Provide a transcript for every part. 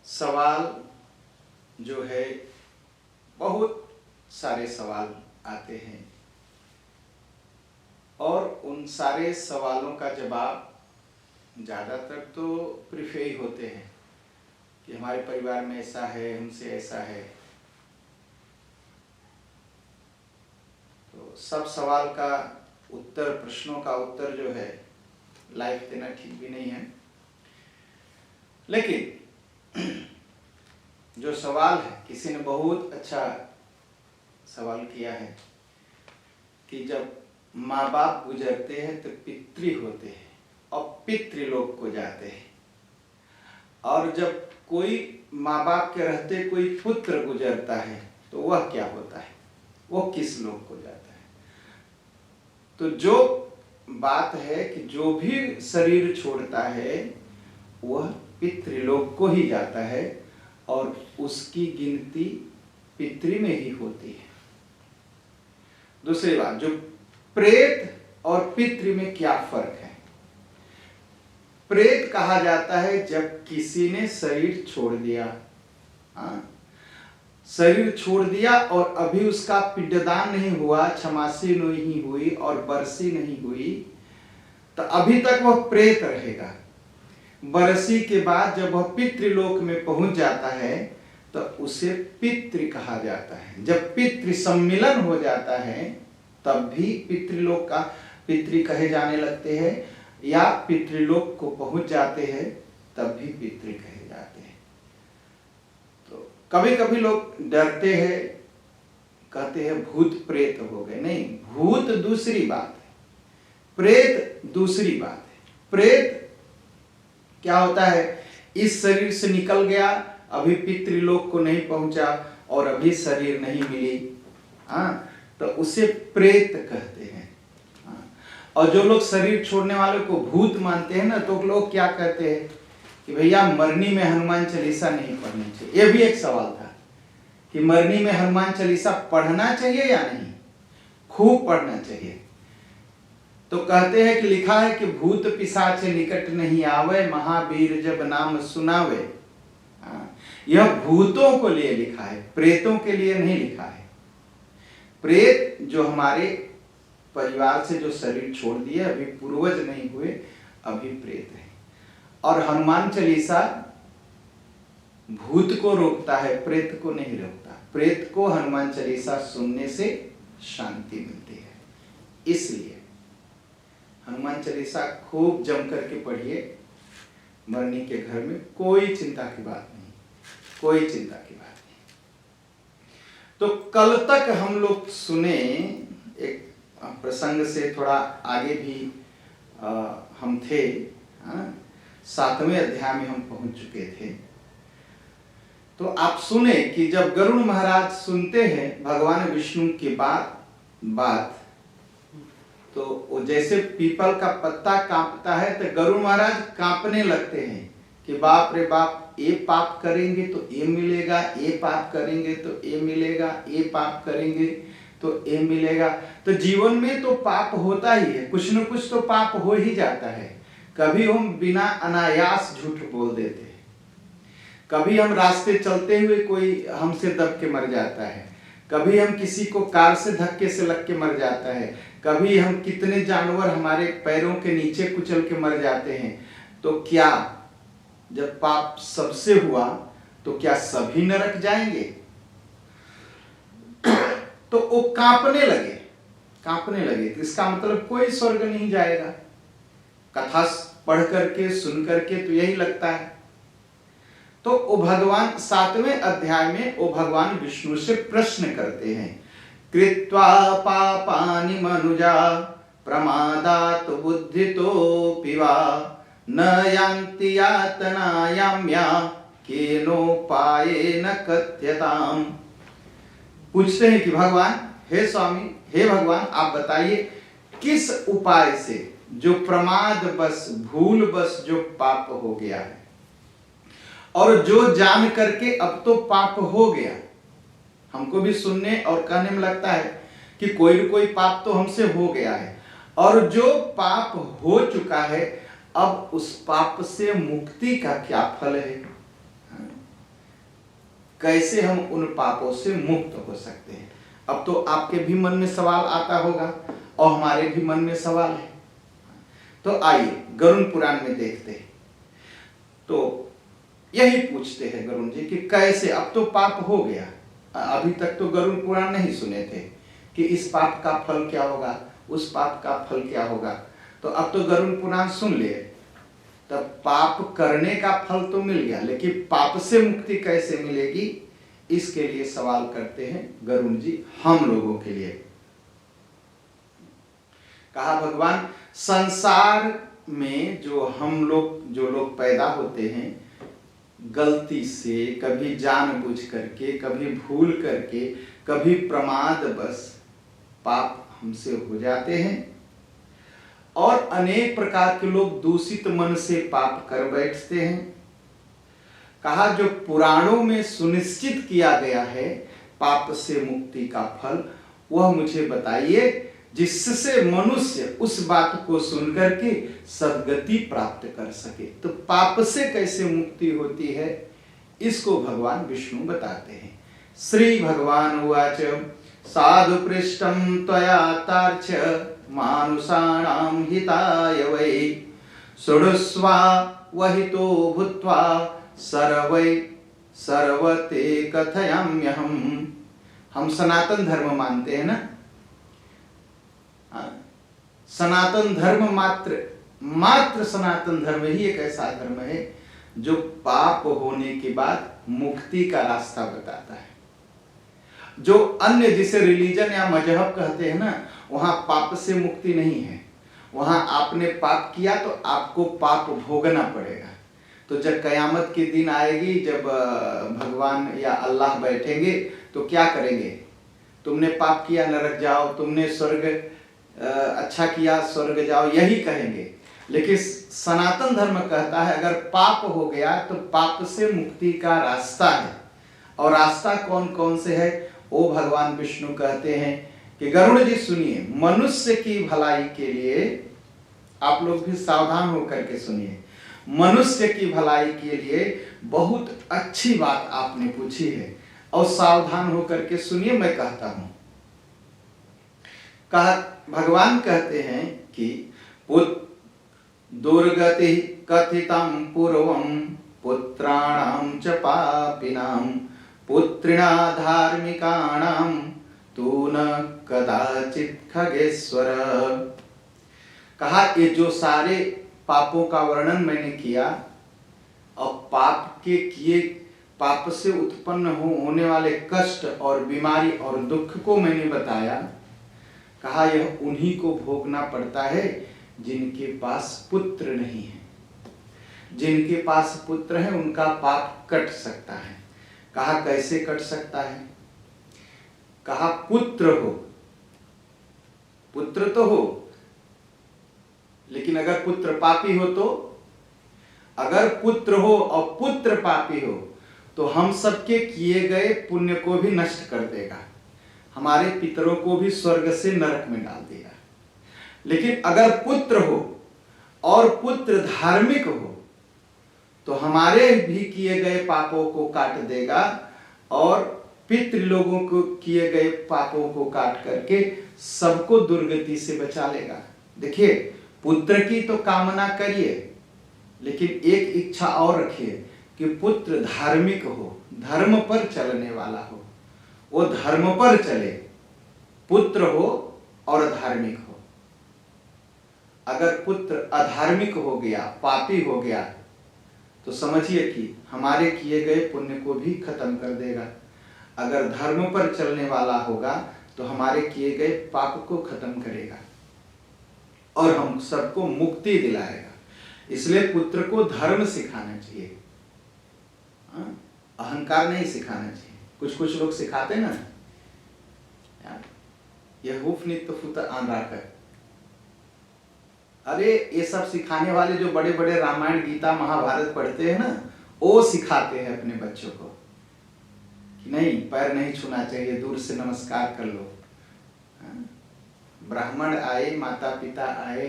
सवाल जो है, बहुत सारे सवाल आते हैं और उन सारे सवालों का जवाब ज़्यादातर तो प्रीफे ही होते हैं कि हमारे परिवार में ऐसा है, हमसे ऐसा है। तो सब सवाल का उत्तर, प्रश्नों का उत्तर जो है लाइव देना ठीक भी नहीं है। लेकिन जो सवाल है, किसी ने बहुत अच्छा सवाल किया है कि जब माँ बाप गुजरते हैं तो पितृ होते हैं और पितृलोक को जाते हैं, और जब कोई माँ बाप के रहते कोई पुत्र गुजरता है तो वह क्या होता है, वो किस लोक को जाता है। तो जो बात है कि जो भी शरीर छोड़ता है वह पितृलोक को ही जाता है और उसकी गिनती पितृ में ही होती है। दूसरी बात, जो प्रेत और पितृ में क्या फर्क है। प्रेत कहा जाता है जब किसी ने शरीर छोड़ दिया, शरीर छोड़ दिया और अभी उसका पिंडदान नहीं हुआ, छमासी नहीं हुई और बरसी नहीं हुई, तो अभी तक वह प्रेत रहेगा। बरसी के बाद जब वह पितृलोक में पहुंच जाता है तो उसे पितृ कहा जाता है। जब पितृ सम्मिलन हो जाता है तब भी पितृलोक का पितृ कहे जाने लगते हैं, या पितृलोक को पहुंच जाते हैं तब भी पितृ कहे जाते हैं। तो कभी कभी लोग डरते हैं, कहते हैं भूत प्रेत हो गए। नहीं, भूत दूसरी बात है, प्रेत दूसरी बात है। प्रेत क्या होता है, इस शरीर से निकल गया, अभी पितृलोक को नहीं पहुंचा और अभी शरीर नहीं मिली, तो उसे प्रेत कहते हैं। और जो लोग शरीर छोड़ने वाले को भूत मानते हैं ना, तो लोग क्या कहते हैं कि भैया मरनी में हनुमान चालीसा नहीं पढ़नी चाहिए। यह भी एक सवाल था कि मरनी में हनुमान चालीसा पढ़ना चाहिए या नहीं, खूब पढ़ना चाहिए। तो कहते हैं कि लिखा है कि भूत पिशाच निकट नहीं आवे, महावीर जब नाम सुनावे। यह भूतों को लिए लिखा है, प्रेतों के लिए नहीं लिखा है। प्रेत जो हमारे परिवार से जो शरीर छोड़ दिए, अभी पूर्वज नहीं हुए, अभी प्रेत है। और हनुमान चालीसा भूत को रोकता है, प्रेत को नहीं रोकता। प्रेत को हनुमान चालीसा सुनने से शांति मिलती है। इसलिए हनुमान चालीसा खूब जम करके पढ़िए, मरने के घर में कोई चिंता की बात नहीं, कोई चिंता की बात नहीं। तो कल तक हम लोग सुने एक प्रसंग से थोड़ा आगे भी हम थे, 7वें अध्याय में हम पहुंच चुके थे। तो आप सुने कि जब गरुड़ महाराज सुनते हैं भगवान विष्णु की बात, तो वो जैसे पीपल का पत्ता कांपता है तो गरुड़ महाराज कांपने लगते हैं कि बाप रे बाप, ये पाप करेंगे तो ये मिलेगा, ये पाप करेंगे तो ये मिलेगा, ये पाप करेंगे तो ये मिलेगा। तो जीवन में तो पाप होता ही है, कुछ न कुछ तो पाप हो ही जाता है। कभी हम बिना अनायास झूठ बोल देते हैं, कभी हम रास्ते चलते हुए कोई हमसे दब के मर जाता है, कभी हम किसी को कार से धक्के से लग के मर जाता है, कभी हम कितने जानवर हमारे पैरों के नीचे कुचल के मर जाते हैं। तो क्या जब पाप सबसे हुआ तो क्या सभी नरक जाएंगे? तो वो कांपने लगे। तो इसका मतलब कोई स्वर्ग नहीं जाएगा। कथा पढ़ करके सुन करके तो यही लगता है। तो वो भगवान 7वें अध्याय में वो भगवान विष्णु से प्रश्न करते हैं, कृत्वा पापानि मनुजा प्रमादात् बुद्धितोऽपि वा न यान्ति यातनायाम्या केनोपायेन कथ्यताम्। पूछते हैं कि भगवान, हे स्वामी, हे भगवान, आप बताइए किस उपाय से जो प्रमाद बस, भूल बस जो पाप हो गया है, और जो जान करके अब तो पाप हो गया। हमको भी सुनने और कहने में लगता है कि कोई न कोई पाप तो हमसे हो गया है, और जो पाप हो चुका है अब उस पाप से मुक्ति का क्या फल है। कैसे हम उन पापों से मुक्त हो सकते हैं। अब तो आपके भी मन में सवाल आता होगा और हमारे भी मन में सवाल है। तो आइए गरुड़ पुराण में देखते हैं। तो यही पूछते हैं गरुड़ जी कि कैसे, अब तो पाप हो गया, अभी तक तो गरुड़ पुराण नहीं सुने थे कि इस पाप का फल क्या होगा, उस पाप का फल क्या होगा। तो अब तो गरुड़ पुराण सुन लिए, तब पाप करने का फल तो मिल गया, लेकिन पाप से मुक्ति कैसे मिलेगी, इसके लिए सवाल करते हैं गरुड़ जी हम लोगों के लिए। कहा भगवान, संसार में जो लोग पैदा होते हैं गलती से, कभी जानबूझ करके, कभी भूल करके, कभी प्रमाद बस पाप हमसे हो जाते हैं और अनेक प्रकार के लोग दूषित मन से पाप कर बैठते हैं। कहा जो पुराणों में सुनिश्चित किया गया है पाप से मुक्ति का फल, वह मुझे बताइए जिससे मनुष्य उस बात को सुनकर के सद्गति प्राप्त कर सके। तो पाप से कैसे मुक्ति होती है, इसको भगवान विष्णु बताते हैं। श्री भगवान उवाच, साधु पृष्ठं त्वया तार्क्ष मानुषाणां हिताय वै, शृणुष्वा वहितो भूत्वा सर्वते कथयाम्यहम्। हम सनातन धर्म मानते हैं ना। सनातन धर्म मात्र सनातन धर्म ही एक ऐसा धर्म है जो पाप होने के बाद मुक्ति का रास्ता बताता है। जो अन्य जिसे रिलीजन या मजहब कहते हैं ना, वहां पाप से मुक्ति नहीं है। वहां आपने पाप किया तो आपको पाप भोगना पड़ेगा। तो जब कयामत के दिन आएगी, जब भगवान या अल्लाह बैठेंगे तो क्या करेंगे, तुमने पाप किया नरक जाओ, तुमने स्वर्ग अच्छा किया स्वर्ग जाओ, यही कहेंगे। लेकिन सनातन धर्म कहता है अगर पाप हो गया तो पाप से मुक्ति का रास्ता है। और रास्ता कौन कौन से है वो भगवान विष्णु कहते हैं कि गरुड़ जी सुनिए, मनुष्य की भलाई के लिए, आप लोग भी सावधान होकर के सुनिए, मनुष्य की भलाई के लिए बहुत अच्छी बात आपने पूछी है और सावधान होकर के सुनिए, मैं कहता हूं। भगवान कहते हैं कि दुर्गति कथितं पूर्वं पुत्राणां च पापिनां पुत्रिणा धार्मिकाणां तू न कदाचित खगेश्वर। कहा ये जो सारे पापों का वर्णन मैंने किया और पाप से उत्पन्न होने वाले कष्ट और बीमारी और दुख को मैंने बताया। कहा यह उन्हीं को भोगना पड़ता है जिनके पास पुत्र नहीं है। जिनके पास पुत्र है उनका पाप कट सकता है। कहा कैसे कट सकता है, कहा पुत्र तो हो, लेकिन अगर पुत्र पापी हो तो, अगर पुत्र हो और पुत्र पापी हो तो हम सबके किए गए पुण्य को भी नष्ट कर देगा, हमारे पितरों को भी स्वर्ग से नरक में डाल देगा। लेकिन अगर पुत्र हो और पुत्र धार्मिक हो तो हमारे भी किए गए पापों को काट देगा और पितृ लोगों को किए गए पापों को काट करके सबको दुर्गति से बचा लेगा। देखिए, पुत्र की तो कामना करिए, लेकिन एक इच्छा और रखिए कि पुत्र धार्मिक हो, धर्म पर चलने वाला हो, वो धर्म पर चले, पुत्र हो और धार्मिक हो। अगर पुत्र अधार्मिक हो गया, पापी हो गया, तो समझिए कि हमारे किए गए पुण्य को भी खत्म कर देगा। अगर धर्म पर चलने वाला होगा तो हमारे किए गए पाप को खत्म करेगा और हम सबको मुक्ति दिलाएगा। इसलिए पुत्र को धर्म सिखाना चाहिए, अहंकार नहीं सिखाना चाहिए। कुछ लोग सिखाते ना, यह हुफ नित फुत आन राकर। अरे ये सब सिखाने वाले जो बड़े बड़े रामायण गीता महाभारत पढ़ते हैं ना, वो सिखाते हैं अपने बच्चों को कि नहीं, पैर नहीं छूना चाहिए, दूर से नमस्कार कर लो। ब्राह्मण आए, माता पिता आए,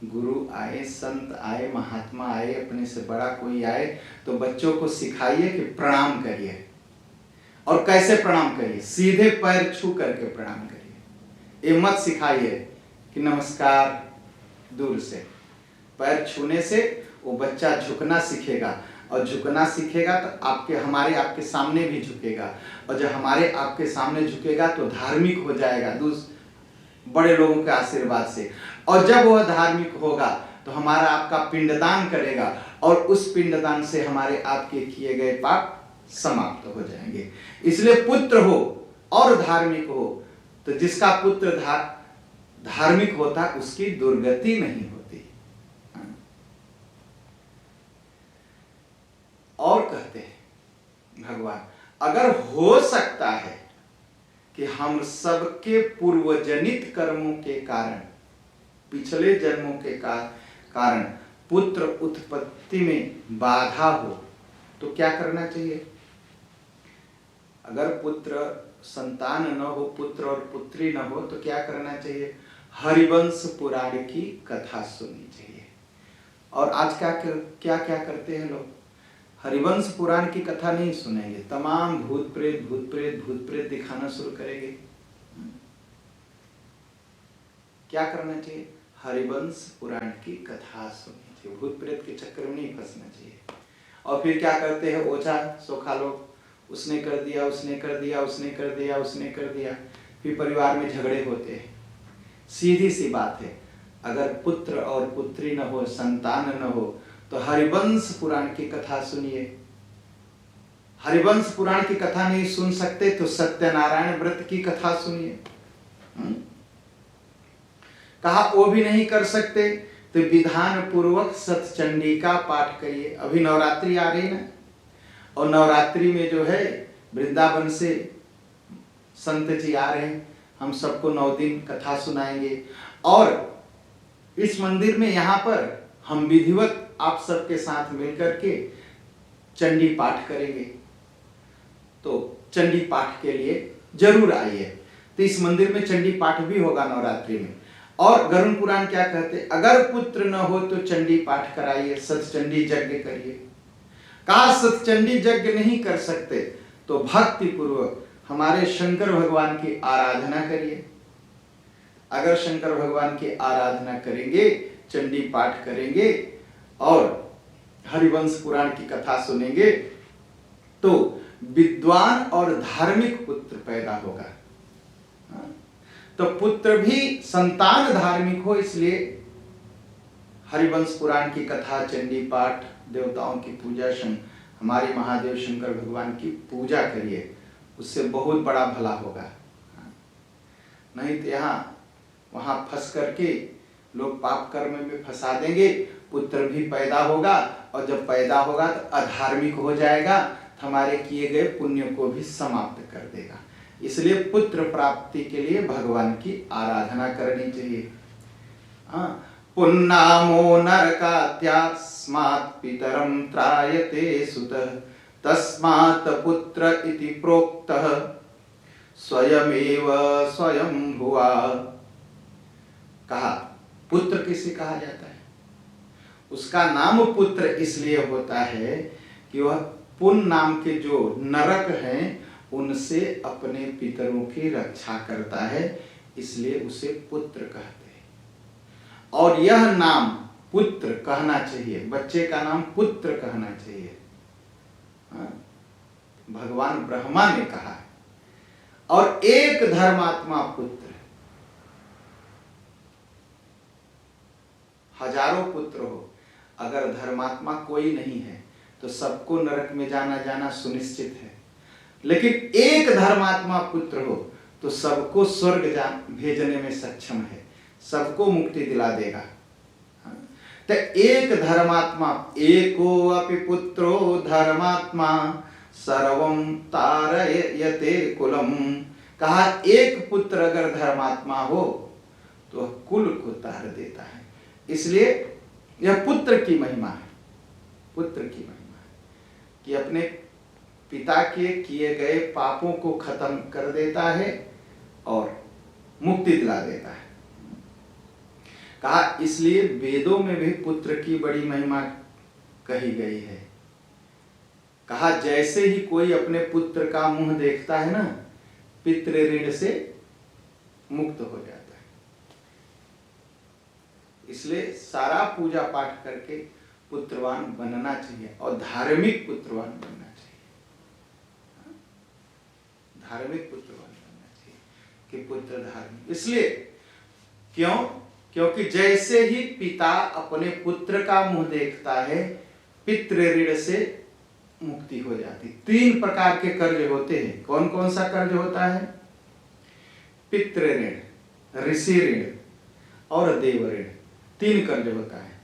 गुरु आए, संत आए, महात्मा आए, अपने से बड़ा कोई आए तो बच्चों को सिखाइए कि प्रणाम करिए। और कैसे प्रणाम करिए? सीधे पैर छू करके प्रणाम करिए। ये मत सिखाइए कि नमस्कार दूर से। पैर छूने से वो बच्चा झुकना सीखेगा, और झुकना सीखेगा तो आपके सामने भी झुकेगा, और जब हमारे आपके सामने झुकेगा तो धार्मिक हो जाएगा बड़े लोगों के आशीर्वाद से। और जब वह धार्मिक होगा तो हमारा आपका पिंडदान करेगा, और उस पिंडदान से हमारे आपके किए गए पाप समाप्त हो जाएंगे। इसलिए पुत्र हो और धार्मिक हो, तो जिसका पुत्र धार्मिक होता उसकी दुर्गति नहीं होती। और कहते हैं भगवान, अगर हो सकता है कि हम सबके पूर्वजनित कर्मों के कारण, पिछले जन्मों के कारण पुत्र उत्पत्ति में बाधा हो, तो क्या करना चाहिए? अगर पुत्र संतान न हो, पुत्र और पुत्री न हो, तो क्या करना चाहिए? हरिवंश पुराण की कथा सुननी चाहिए। और आज क्या करते हैं लोग? हरिवंश पुराण की कथा नहीं सुनेंगे, तमाम भूत प्रेत दिखाना शुरू करेंगे। क्या करना चाहिए? हरिवंश पुराण की कथा सुननी चाहिए, भूत प्रेत के चक्कर में नहीं फंसना चाहिए। और फिर क्या करते हैं ओझा सोखा लोग, उसने कर दिया, उसने कर दिया, उसने कर दिया, उसने कर दिया, फिर परिवार में झगड़े होते हैं। सीधी सी बात है, अगर पुत्र और पुत्री न हो, संतान न हो, तो हरिवंश पुराण की कथा सुनिए। हरिवंश पुराण की कथा नहीं सुन सकते तो सत्यनारायण व्रत की कथा सुनिए। कहा वो भी नहीं कर सकते तो विधान पूर्वक सतचंडी का पाठ करिए। अभी नवरात्रि आ रही ना, और नवरात्रि में जो है वृंदावन से संत जी आ रहे हैं, हम सबको 9 दिन कथा सुनाएंगे। और इस मंदिर में यहाँ पर हम विधिवत आप सबके साथ मिलकर के चंडी पाठ करेंगे। तो चंडी पाठ के लिए जरूर आइए। तो इस मंदिर में चंडी पाठ भी होगा नवरात्रि में। और गरुड़ पुराण क्या कहते? अगर पुत्र न हो तो चंडी पाठ कराइए, सतचंडी यज्ञ करिए। कहा सतचंडी यज्ञ नहीं कर सकते तो भक्ति पूर्वक हमारे शंकर भगवान की आराधना करिए। अगर शंकर भगवान की आराधना करेंगे, चंडी पाठ करेंगे और हरिवंश पुराण की कथा सुनेंगे, तो विद्वान और धार्मिक पुत्र पैदा होगा। तो पुत्र भी संतान धार्मिक हो, इसलिए हरिवंश पुराण की कथा, चंडी पाठ, देवताओं की पूजा, हमारे महादेव शंकर भगवान की पूजा करिए, उससे बहुत बड़ा भला होगा। नहीं तो यहाँ वहां फंस करके लोग पाप कर्म में फंसा देंगे। पुत्र भी पैदा होगा, और जब पैदा होगा तो अधार्मिक हो जाएगा, हमारे किए गए पुण्य को भी समाप्त कर देगा। इसलिए पुत्र प्राप्ति के लिए भगवान की आराधना करनी चाहिए। पुन्नामो नरकात्यास्मात् पितरं त्रायते सुतः तस्मात् पुत्र इति प्रोक्तः स्वयमेव स्वयंभुवा। कहा पुत्र किसे कहा जाता है? उसका नाम पुत्र इसलिए होता है कि वह पुन नाम के जो नरक हैं उनसे अपने पितरों की रक्षा करता है, इसलिए उसे पुत्र कहते हैं। और यह नाम पुत्र कहना चाहिए, बच्चे का नाम पुत्र कहना चाहिए। भगवान ब्रह्मा ने कहा है। और एक धर्मात्मा पुत्र, हजारों पुत्र हो, अगर धर्मात्मा कोई नहीं है तो सबको नरक में जाना सुनिश्चित है। लेकिन एक धर्मात्मा पुत्र हो तो सबको स्वर्ग भेजने में सक्षम है, सबको मुक्ति दिला देगा। तो एक धर्मात्मा, एको अपि पुत्रो धर्मात्मा सर्वं तारयते कुलम। कहा एक पुत्र अगर धर्मात्मा हो तो कुल को तार देता है। इसलिए यह पुत्र की महिमा है, पुत्र की महिमा है कि अपने पिता के किए गए पापों को खत्म कर देता है और मुक्ति दिला देता है। कहा इसलिए वेदों में भी पुत्र की बड़ी महिमा कही गई है। कहा जैसे ही कोई अपने पुत्र का मुंह देखता है ना, पितृ ऋण से मुक्त हो जाता है। इसलिए सारा पूजा पाठ करके पुत्रवान बनना चाहिए और धार्मिक पुत्रवान बनना चाहिए। धार्मिक पुत्रवान बनना चाहिए कि पुत्र धार्मिक। इसलिए क्यों? क्योंकि जैसे ही पिता अपने पुत्र का मुंह देखता है, पितृ ऋण से मुक्ति हो जाती। 3 प्रकार के कर्ज होते हैं। कौन कौन सा कर्ज होता है? पितृ ऋण, ऋषि ऋण और देव ऋण। 3 कर्ज होता है।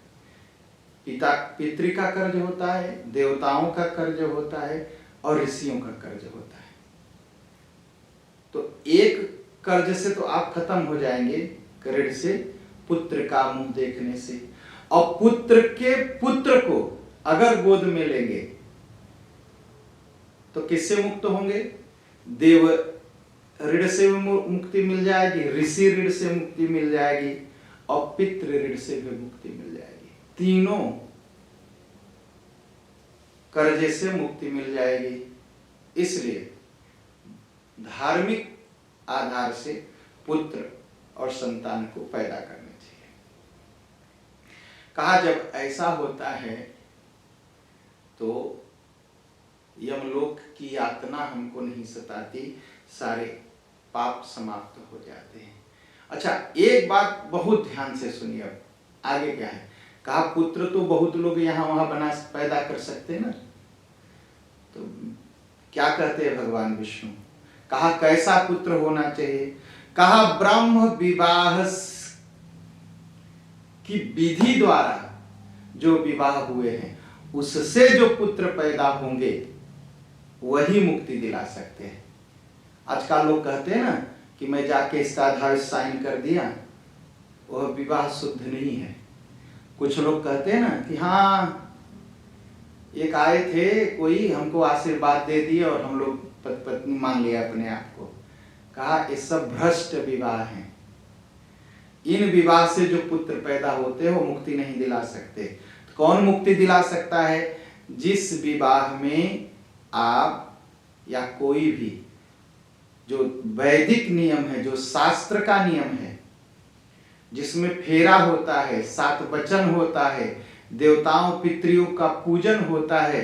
पितृ का कर्ज होता है, देवताओं का कर्ज होता है और ऋषियों का कर्ज होता है। तो एक कर्ज से तो आप खत्म हो जाएंगे, ऋण से, पुत्र का मुंह देखने से। और पुत्र के पुत्र को अगर गोद में लेंगे तो किससे मुक्त होंगे? देव ऋण से मुक्ति मिल जाएगी, ऋषि ऋण से मुक्ति मिल जाएगी और पितृ ऋण से भी मुक्ति मिल जाएगी। तीनों कर्जे से मुक्ति मिल जाएगी। इसलिए धार्मिक आधार से पुत्र और संतान को पैदा करना चाहिए। कहा जब ऐसा होता है तो यमलोक की यातना हमको नहीं सताती, सारे पाप समाप्त हो जाते हैं। अच्छा, एक बात बहुत ध्यान से सुनिए। अब आगे क्या है? कहा पुत्र तो बहुत लोग यहाँ वहां पैदा कर सकते हैं ना, तो क्या कहते हैं भगवान विष्णु? कहा कैसा पुत्र होना चाहिए? कहा ब्रह्म विवाह की विधि द्वारा जो विवाह हुए हैं उससे जो पुत्र पैदा होंगे वही मुक्ति दिला सकते हैं। आजकल लोग कहते हैं ना कि मैं जाके इसका आधार साइन कर दिया, वह विवाह शुद्ध नहीं है। कुछ लोग कहते हैं ना कि हाँ एक आए थे, कोई हमको आशीर्वाद दे दिए और हम लोग पत्नी मान लिया अपने आप को। कहा ये सब भ्रष्ट विवाह हैं। इन विवाह से जो पुत्र पैदा होते हैं वो मुक्ति नहीं दिला सकते। तो कौन मुक्ति दिला सकता है? जिस विवाह में आप या कोई भी जो वैदिक नियम है, जो शास्त्र का नियम है, जिसमें फेरा होता है, 7 वचन होता है, देवताओं पितरियों का पूजन होता है,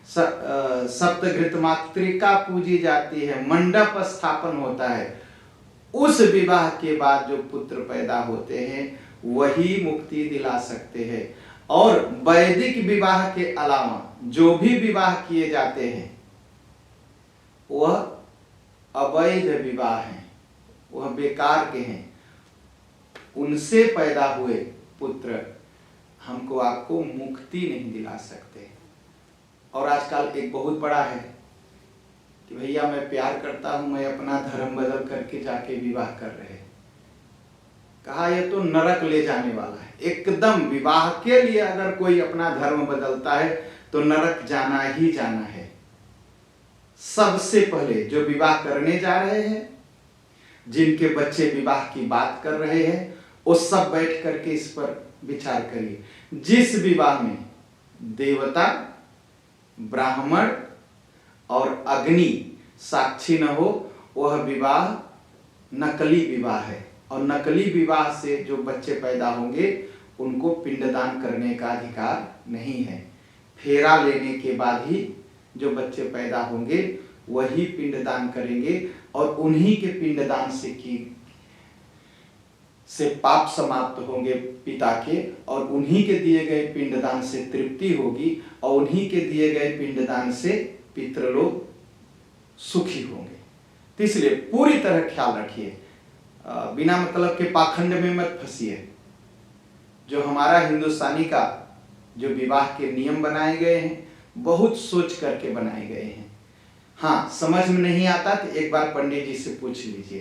सप्तघृत मातृका पूजी जाती है, मंडप स्थापन होता है, उस विवाह के बाद जो पुत्र पैदा होते हैं वही मुक्ति दिला सकते हैं। और वैदिक विवाह के अलावा जो भी विवाह किए जाते हैं वह अवैध विवाह हैं, वह बेकार के हैं। उनसे पैदा हुए पुत्र हमको आपको मुक्ति नहीं दिला सकते। और आजकल एक बहुत बड़ा है कि भैया मैं प्यार करता हूं, मैं अपना धर्म बदल करके जाके विवाह कर रहे। कहा यह तो नरक ले जाने वाला है। एकदम विवाह के लिए अगर कोई अपना धर्म बदलता है तो नरक जाना ही जाना है। सबसे पहले जो विवाह करने जा रहे हैं, जिनके बच्चे विवाह की बात कर रहे हैं, वो सब बैठ करके इस पर विचार करिए। जिस विवाह में देवता, ब्राह्मण और अग्नि साक्षी न हो वह विवाह नकली विवाह है। और नकली विवाह से जो बच्चे पैदा होंगे उनको पिंडदान करने का अधिकार नहीं है। फेरा लेने के बाद ही जो बच्चे पैदा होंगे वही पिंडदान करेंगे और उन्हीं के पिंडदान से पाप समाप्त होंगे पिता के, और उन्हीं के दिए गए पिंडदान से तृप्ति होगी और उन्हीं के दिए गए पिंडदान से पितृलोक सुखी होंगे। तो इसलिए पूरी तरह ख्याल रखिए, बिना मतलब के पाखंड में मत फंसिए। जो हमारा हिंदुस्तानी का जो विवाह के नियम बनाए गए हैं बहुत सोच करके बनाए गए हैं। हाँ, समझ में नहीं आता तो एक बार पंडित जी से पूछ लीजिए,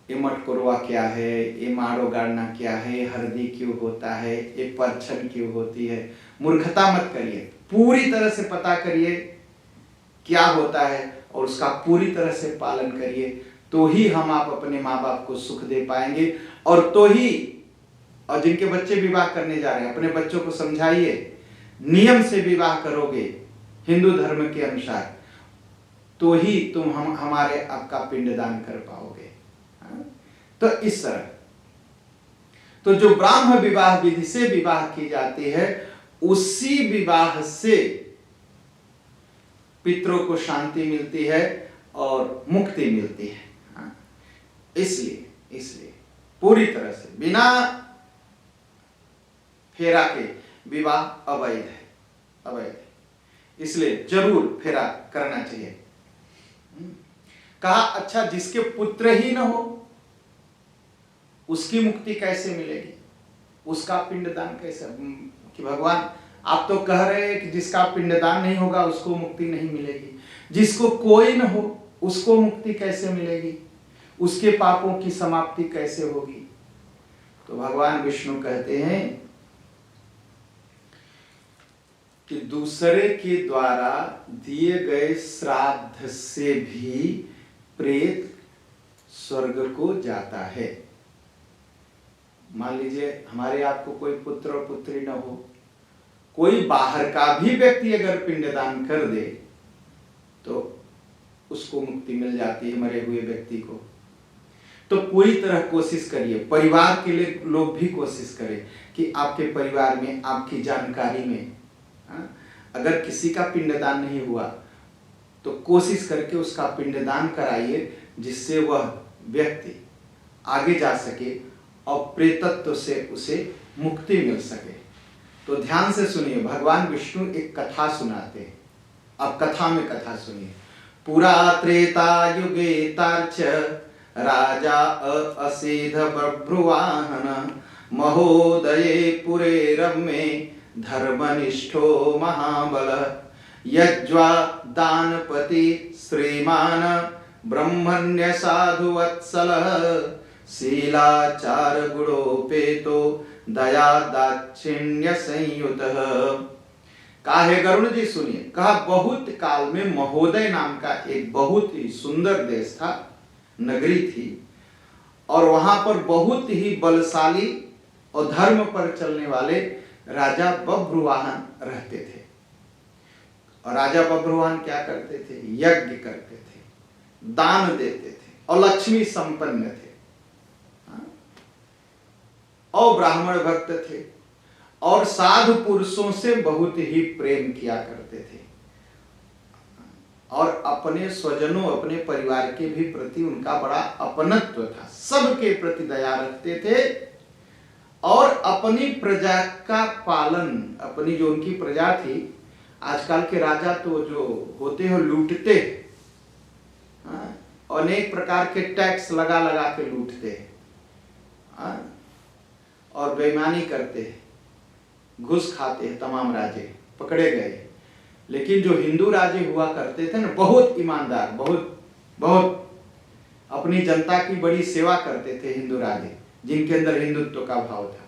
ये मटकोरवा क्या है, ये मारो गाड़ना क्या है, हल्दी क्यों होता है, ये परछन क्यों होती है। मूर्खता मत करिए, पूरी तरह से पता करिए क्या होता है और उसका पूरी तरह से पालन करिए, तो ही हम आप अपने माँ बाप को सुख दे पाएंगे। और जिनके बच्चे विवाह करने जा रहे हैं अपने बच्चों को समझाइए, नियम से विवाह करोगे हिंदू धर्म के अनुसार, तो ही तुम हमारे आपका पिंडदान कर पाओगे। तो इस तरह, तो जो ब्राह्म विवाह विधि से विवाह की जाती है, उसी विवाह से पितरों को शांति मिलती है और मुक्ति मिलती है। इसलिए पूरी तरह से बिना फेरा के विवाह अवैध है। इसलिए जरूर फेरा करना चाहिए। कहा अच्छा, जिसके पुत्र ही न हो उसकी मुक्ति कैसे मिलेगी, उसका पिंडदान कैसे? कि भगवान आप तो कह रहे हैं कि जिसका पिंडदान नहीं होगा उसको मुक्ति नहीं मिलेगी, जिसको कोई न हो उसको मुक्ति कैसे मिलेगी, उसके पापों की समाप्ति कैसे होगी? तो भगवान विष्णु कहते हैं कि दूसरे के द्वारा दिए गए श्राद्ध से भी प्रेत स्वर्ग को जाता है। मान लीजिए हमारे आपको कोई पुत्र और पुत्री न हो, कोई बाहर का भी व्यक्ति अगर पिंडदान कर दे तो उसको मुक्ति मिल जाती है, मरे हुए व्यक्ति को। तो पूरी तरह कोशिश करिए, परिवार के लिए लोग भी कोशिश करें कि आपके परिवार में, आपकी जानकारी में अगर किसी का पिंडदान नहीं हुआ तो कोशिश करके उसका पिंडदान कराइए, जिससे वह व्यक्ति आगे जा सके और प्रेतत्व से उसे मुक्ति मिल सके। तो ध्यान से सुनिए, भगवान विष्णु एक कथा सुनाते हैं। अब कथा में कथा सुनिए। पुरा त्रेता युगे तार्च राजा असीध बभ्रुवाहन महोदये पुरे रम्ये धर्मनिष्ठो महाबल यज्वा दानपति श्रीमान ब्रह्मण्य साधु वत्सलः शीलाचार गुणोपेतो दया दाक्षिण्य संयुतः। काहे गरुण जी सुनिए। कहा बहुत काल में महोदय नाम का एक बहुत ही सुंदर देश था, नगरी थी, और वहां पर बहुत ही बलशाली और धर्म पर चलने वाले राजा बभ्रुवाहन रहते थे। और राजा बभ्रुवाहन क्या करते थे? यज्ञ करते थे, दान देते थे और लक्ष्मी संपन्न थे और ब्राह्मण भक्त थे और साधु पुरुषों से बहुत ही प्रेम किया करते थे और अपने स्वजनों, अपने परिवार के भी प्रति उनका बड़ा अपनत्व था। सबके प्रति दया रखते थे और अपनी प्रजा का पालन, अपनी जो उनकी प्रजा थी, आजकल के राजा तो जो होते हैं लूटते, अनेक प्रकार के टैक्स लगा लगा के लूटते हैं और बेईमानी करते हैं, घूस खाते हैं। तमाम राजे पकड़े गए, लेकिन जो हिंदू राजे हुआ करते थे ना, बहुत ईमानदार, बहुत अपनी जनता की बड़ी सेवा करते थे हिंदू राजे, जिनके अंदर हिंदुत्व का भाव था।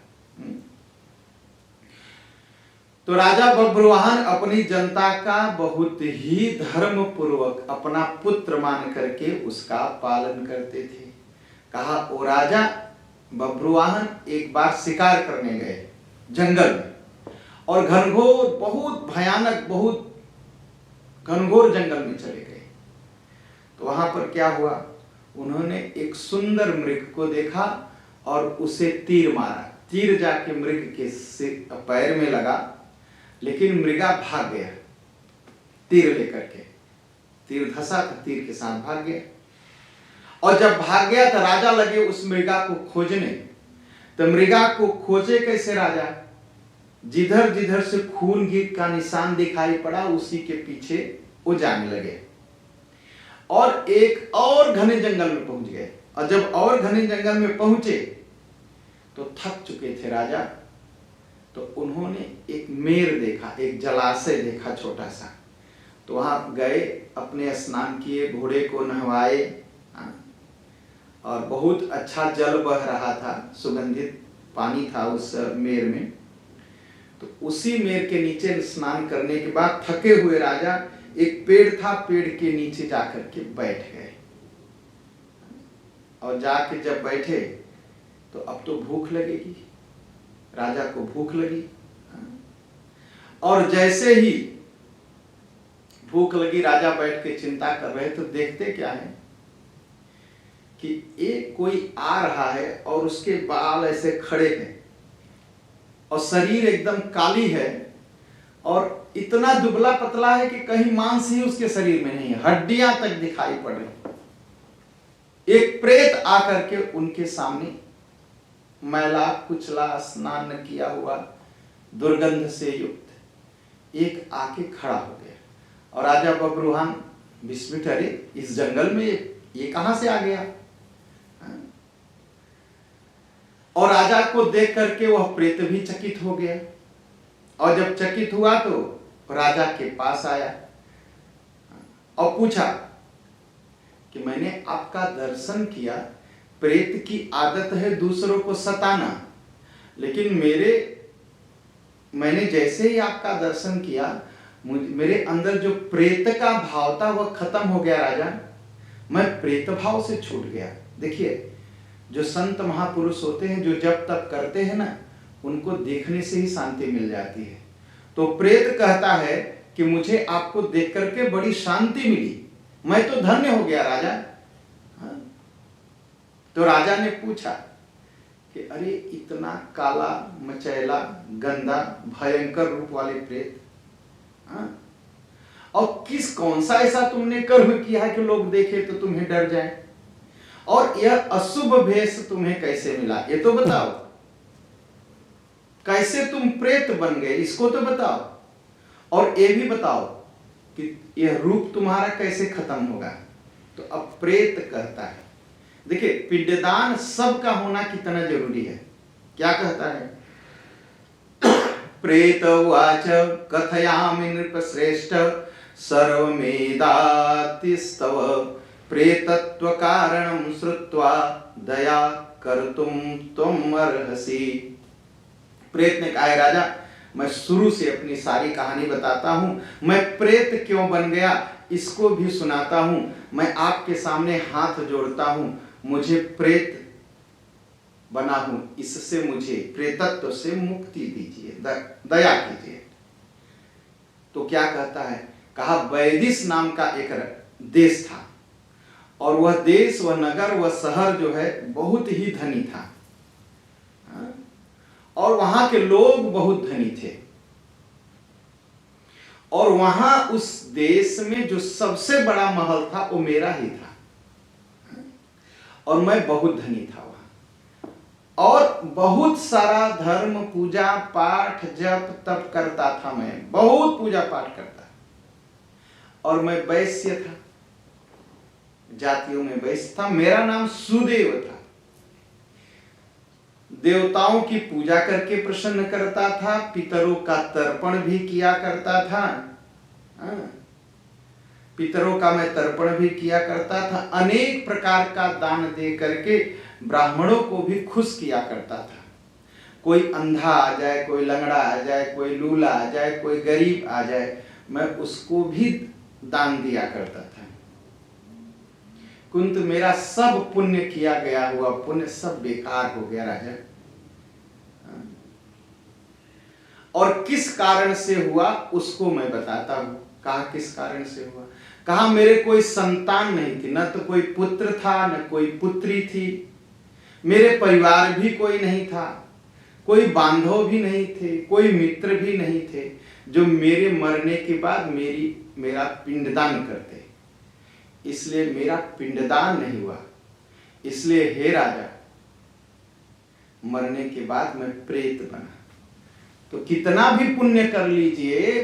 तो राजा बभ्रुवाहन अपनी जनता का बहुत ही धर्म पूर्वक अपना पुत्र मान करके उसका पालन करते थे। कहा ओ राजा बभ्रुवाहन एक बार शिकार करने गए जंगल में, और घनघोर, बहुत भयानक, बहुत घनघोर जंगल में चले गए। तो वहां पर क्या हुआ, उन्होंने एक सुंदर मृग को देखा और उसे तीर मारा। तीर जाके मृग के पैर में लगा, लेकिन मृगा भाग गया तीर लेकर के। तीर धसा तो तीर के साथ भाग गया, और जब भाग गया तो राजा लगे उस मृगा को खोजने। तो मृगा को खोजे कैसे राजा? जिधर जिधर से खून गिर का निशान दिखाई पड़ा उसी के पीछे वो जाने लगे और एक और घने जंगल में पहुंच गए। और जब और घने जंगल में पहुंचे तो थक चुके थे राजा, तो उन्होंने एक मेर देखा, एक जलाशय देखा छोटा सा। तो वहां गए, अपने स्नान किए, घोड़े को नहवाए, और बहुत अच्छा जल बह रहा था, सुगंधित पानी था उस मेर में। तो उसी मेर के नीचे स्नान करने के बाद थके हुए राजा, एक पेड़ था, पेड़ के नीचे जाकर के बैठ गए। और जाके जब बैठे तो अब तो भूख लगेगी, राजा को भूख लगी। और जैसे ही भूख लगी, राजा बैठ के चिंता कर रहे, तो देखते क्या है कि एक कोई आ रहा है और उसके बाल ऐसे खड़े हैं और शरीर एकदम काली है और इतना दुबला पतला है कि कहीं मांस ही उसके शरीर में नहीं है, हड्डियां तक दिखाई पड़ रही। एक प्रेत आकर के उनके सामने मैला कुचला स्नान न किया हुआ दुर्गंध से युक्त एक आके खड़ा हो गया और राजा बब्रुवाहन विस्मित, अरे इस जंगल में ये कहां से आ गया। और राजा को देख करके वह प्रेत भी चकित हो गया और जब चकित हुआ तो राजा के पास आया और पूछा कि मैंने आपका दर्शन किया, प्रेत की आदत है दूसरों को सताना, लेकिन मैंने जैसे ही आपका दर्शन किया मेरे अंदर जो प्रेत का भाव था वह खत्म हो गया राजा, मैं प्रेत भाव से छूट गया। देखिए जो संत महापुरुष होते हैं, जो जब तप करते हैं ना, उनको देखने से ही शांति मिल जाती है। तो प्रेत कहता है कि मुझे आपको देख करके बड़ी शांति मिली, मैं तो धन्य हो गया राजा। तो राजा ने पूछा कि अरे इतना काला मचैला गंदा भयंकर रूप वाले प्रेत, और कौन सा ऐसा तुमने कर्म किया है कि लोग देखे तो तुम्हें डर जाए, और यह अशुभ भेष तुम्हें कैसे मिला, ये तो बताओ। कैसे तुम प्रेत बन गए, इसको तो बताओ, और ये भी बताओ कि यह रूप तुम्हारा कैसे खत्म होगा। तो अब प्रेत कहता है, देखिए पिंडदान सबका होना कितना जरूरी है। क्या कहता है, प्रेत उवाच कथयामि नृपश्रेष्ठ सर्वमेधातिस्तव प्रेतत्व कारणं श्रुत्वा दया कर्तुम त्वम् अर्हसि। प्रेत ने कहा, राजा मैं शुरू से अपनी सारी कहानी बताता हूं, मैं प्रेत क्यों बन गया इसको भी सुनाता हूं। मैं आपके सामने हाथ जोड़ता हूं, मुझे प्रेत बना हूं, इससे मुझे प्रेतत्व से मुक्ति दीजिए, दया कीजिए। तो क्या कहता है, कहा वैदिश नाम का एक देश था और वह देश, वह नगर, वह शहर जो है बहुत ही धनी था और वहां के लोग बहुत धनी थे। और वहां उस देश में जो सबसे बड़ा महल था वो मेरा ही था और मैं बहुत धनी था वहां, और बहुत सारा धर्म पूजा पाठ जप तप करता था, मैं बहुत पूजा पाठ करता और मैं वैश्य था, जातियों में वैश्य था। मेरा नाम सुदेव था, देवताओं की पूजा करके प्रसन्न करता था, पितरों का तर्पण भी किया करता था। पितरों का मैं तर्पण भी किया करता था, अनेक प्रकार का दान दे करके ब्राह्मणों को भी खुश किया करता था। कोई अंधा आ जाए, कोई लंगड़ा आ जाए, कोई लूला आ जाए, कोई गरीब आ जाए, मैं उसको भी दान दिया करता था। किंतु मेरा सब पुण्य किया गया हुआ पुण्य सब बेकार हो गया राजा। और किस कारण से हुआ उसको मैं बताता हूं। कहा किस कारण से हुआ, कहा मेरे कोई संतान नहीं थी, न तो कोई पुत्र था न कोई पुत्री थी, मेरे परिवार भी कोई नहीं था, कोई बांधव भी नहीं थे, कोई मित्र भी नहीं थे जो मेरे मरने के बाद मेरा पिंडदान करते। इसलिए मेरा पिंडदान नहीं हुआ। इसलिए हे राजा, मरने के बाद मैं प्रेत बना। तो कितना भी पुण्य कर लीजिए,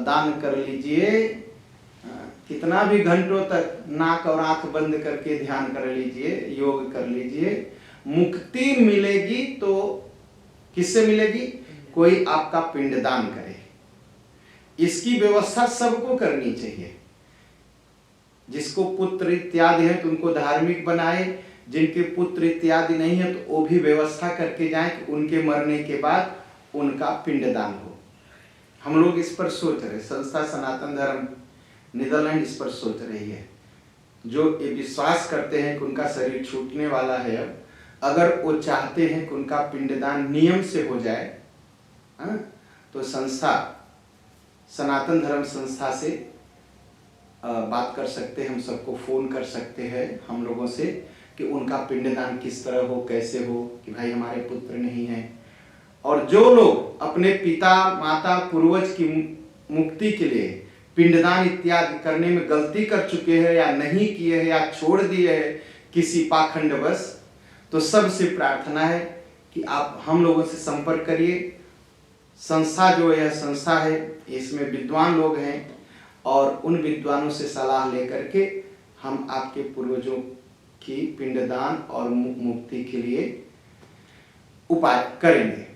दान कर लीजिए, कितना भी घंटों तक नाक और आंख बंद करके ध्यान कर लीजिए, योग कर लीजिए, मुक्ति मिलेगी तो किससे मिलेगी, कोई आपका पिंडदान करे। इसकी व्यवस्था सबको करनी चाहिए। जिसको पुत्र इत्यादि है तो उनको धार्मिक बनाए, जिनके पुत्र इत्यादि नहीं है तो वो भी व्यवस्था करके जाएं कि उनके मरने के बाद उनका पिंडदान हो। हम लोग इस पर सोच रहे, संस्था सनातन धर्म नीदरलैंड इस पर सोच रही है। जो ये विश्वास करते हैं कि उनका शरीर छूटने वाला है, अब अगर वो चाहते हैं कि उनका पिंडदान नियम से हो जाए, तो संस्था सनातन धर्म संस्था से बात कर सकते हैं, हम सबको फोन कर सकते हैं हम लोगों से कि उनका पिंडदान किस तरह हो, कैसे हो, कि भाई हमारे पुत्र नहीं है। और जो लोग अपने पिता माता पूर्वज की मुक्ति के लिए पिंडदान इत्यादि करने में गलती कर चुके हैं या नहीं किए हैं या छोड़ दिए हैं किसी पाखंडवश, तो सबसे प्रार्थना है कि आप हम लोगों से संपर्क करिए। संस्था जो यह संस्था है इसमें विद्वान लोग हैं और उन विद्वानों से सलाह लेकर के हम आपके पूर्वजों की पिंडदान और मुक्ति के लिए उपाय करेंगे।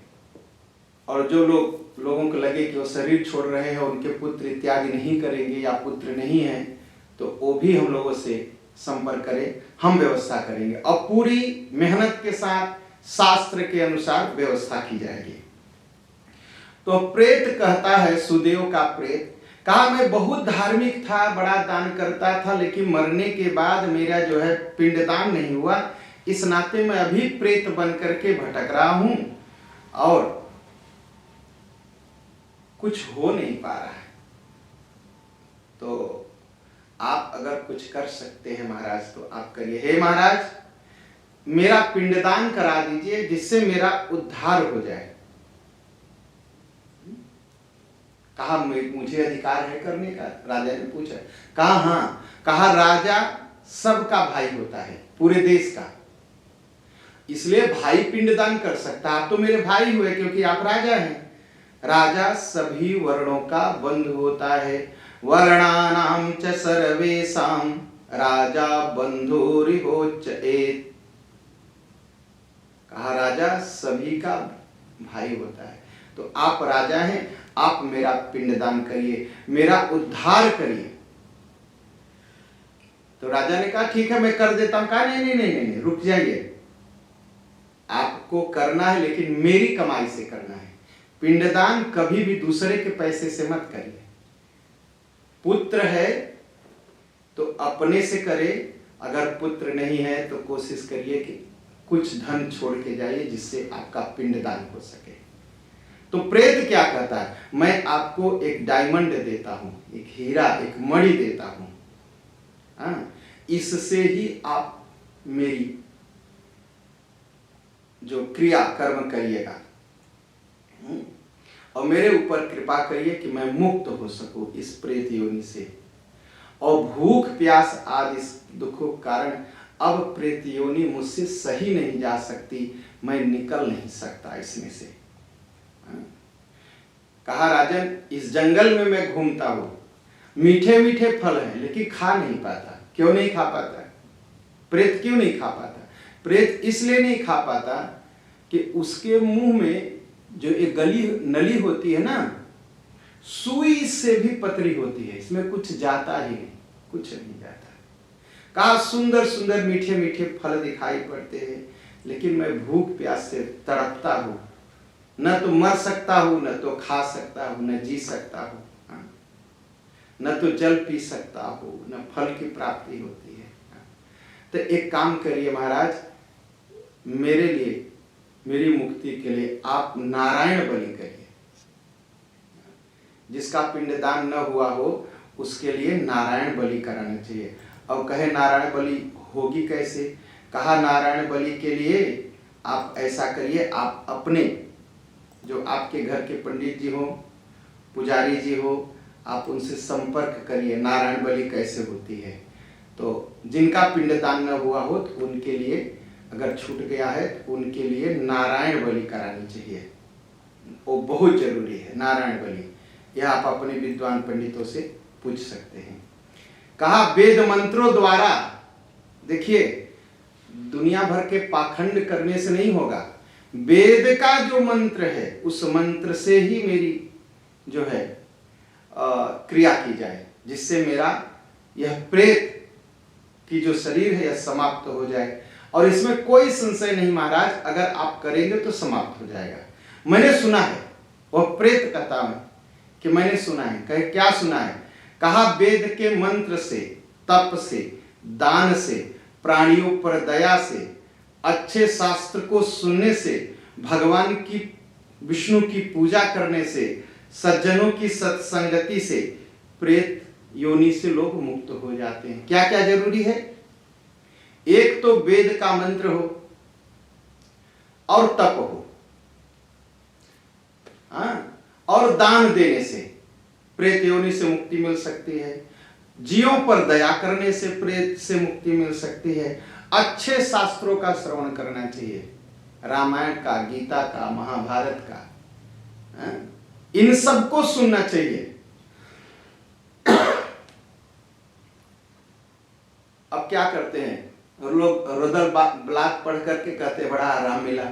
और जो लोगों को लगे कि वो शरीर छोड़ रहे हैं, उनके पुत्र इत्यादि नहीं करेंगे या पुत्र नहीं है, तो वो भी हम लोगों से संपर्क करें, हम व्यवस्था करेंगे और पूरी मेहनत के साथ शास्त्र के अनुसार व्यवस्था की जाएगी। तो प्रेत कहता है, सुदेव का प्रेत कहा, मैं बहुत धार्मिक था, बड़ा दान करता था, लेकिन मरने के बाद मेरा जो है पिंडदान नहीं हुआ, इस नाते मैं अभी प्रेत बन करके भटक रहा हूं और कुछ हो नहीं पा रहा है। तो आप अगर कुछ कर सकते हैं महाराज तो आप करिए। हे महाराज, मेरा पिंडदान करा दीजिए जिससे मेरा उद्धार हो जाए। कहा मुझे अधिकार है करने का? राजा ने पूछा। कहा हाँ। कहा राजा सबका भाई होता है, पूरे देश का, इसलिए भाई पिंडदान कर सकता है। आप तो मेरे भाई हुए क्योंकि आप राजा हैं। राजा सभी वर्णों का बंधु होता है। वर्णानाम च सर्वेषां राजा बंधुरिहोच्येत्। कहा राजा सभी का भाई होता है। तो आप राजा हैं, आप मेरा पिंडदान करिए, मेरा उद्धार करिए। तो राजा ने कहा ठीक है मैं कर देता हूं। कहा नहीं नहीं नहीं नहीं, रुक जाइए, आपको करना है लेकिन मेरी कमाई से करना है। पिंडदान कभी भी दूसरे के पैसे से मत करिए। पुत्र है तो अपने से करे, अगर पुत्र नहीं है तो कोशिश करिए कि कुछ धन छोड़ के जाइए जिससे आपका पिंडदान हो सके। तो प्रेत क्या कहता है, मैं आपको एक डायमंड देता हूं, एक हीरा, एक मणि देता हूं, इससे ही आप मेरी जो क्रिया कर्म करिएगा और मेरे ऊपर कृपा करिए कि मैं मुक्त हो सकूं इस प्रेत योनि से। और भूख प्यास आदि दुखों के कारण अब प्रेत योनि मुझसे सही नहीं जा सकती, मैं निकल नहीं सकता इसमें से। कहा राजन, इस जंगल में मैं घूमता हूं, मीठे मीठे फल हैं लेकिन खा नहीं पाता। क्यों नहीं खा पाता? प्रेत क्यों नहीं खा पाता? प्रेत इसलिए नहीं खा पाता कि उसके मुंह में जो एक गली नली होती है ना, सुई से भी पतली होती है, इसमें कुछ जाता ही नहीं, कुछ नहीं जाता। कहा सुंदर सुंदर मीठे मीठे फल दिखाई पड़ते हैं लेकिन मैं भूख प्यास से तड़पता हूं, न तो मर सकता हूं, न तो खा सकता हूं, न जी सकता हूं, न तो जल पी सकता हूं, न फल की प्राप्ति होती है। तो एक काम करिए महाराज, मेरे लिए, मेरी मुक्ति के लिए आप नारायण बलि करिए। जिसका पिंडदान न हुआ हो उसके लिए नारायण बलि कराना चाहिए। और कहे नारायण बलि होगी कैसे? कहा नारायण बलि के लिए आप ऐसा करिए, आप अपने जो आपके घर के पंडित जी हो, पुजारी जी हो, आप उनसे संपर्क करिए नारायण बलि कैसे होती है। तो जिनका पिंडदान न हुआ हो तो उनके लिए, अगर छूट गया है तो उनके लिए नारायण बलि करानी चाहिए, वो बहुत जरूरी है नारायण बलि। यह आप अपने विद्वान पंडितों से पूछ सकते हैं। कहा वेद मंत्रों द्वारा, देखिए दुनिया भर के पाखंड करने से नहीं होगा, वेद का जो मंत्र है उस मंत्र से ही मेरी जो है क्रिया की जाए, जिससे मेरा यह प्रेत की जो शरीर है यह समाप्त हो जाए। और इसमें कोई संशय नहीं महाराज, अगर आप करेंगे तो समाप्त हो जाएगा। मैंने सुना है, वह प्रेत कहता है कि मैंने सुना है। कहे क्या सुना है? कहा वेद के मंत्र से, तप से, दान से, प्राणियों पर दया से, अच्छे शास्त्र को सुनने से, भगवान की विष्णु की पूजा करने से, सज्जनों की सत्संगति से प्रेत योनि से लोग मुक्त हो जाते हैं। क्या क्या जरूरी है? एक तो वेद का मंत्र हो और तप हो, और दान देने से प्रेत योनि से मुक्ति मिल सकती है। जीवों पर दया करने से प्रेत से मुक्ति मिल सकती है। अच्छे शास्त्रों का श्रवण करना चाहिए, रामायण का, गीता का, महाभारत का, इन सबको सुनना चाहिए। अब क्या करते हैं लोग? रुदल ब्लाक पढ़ करके कहते बड़ा आराम मिला।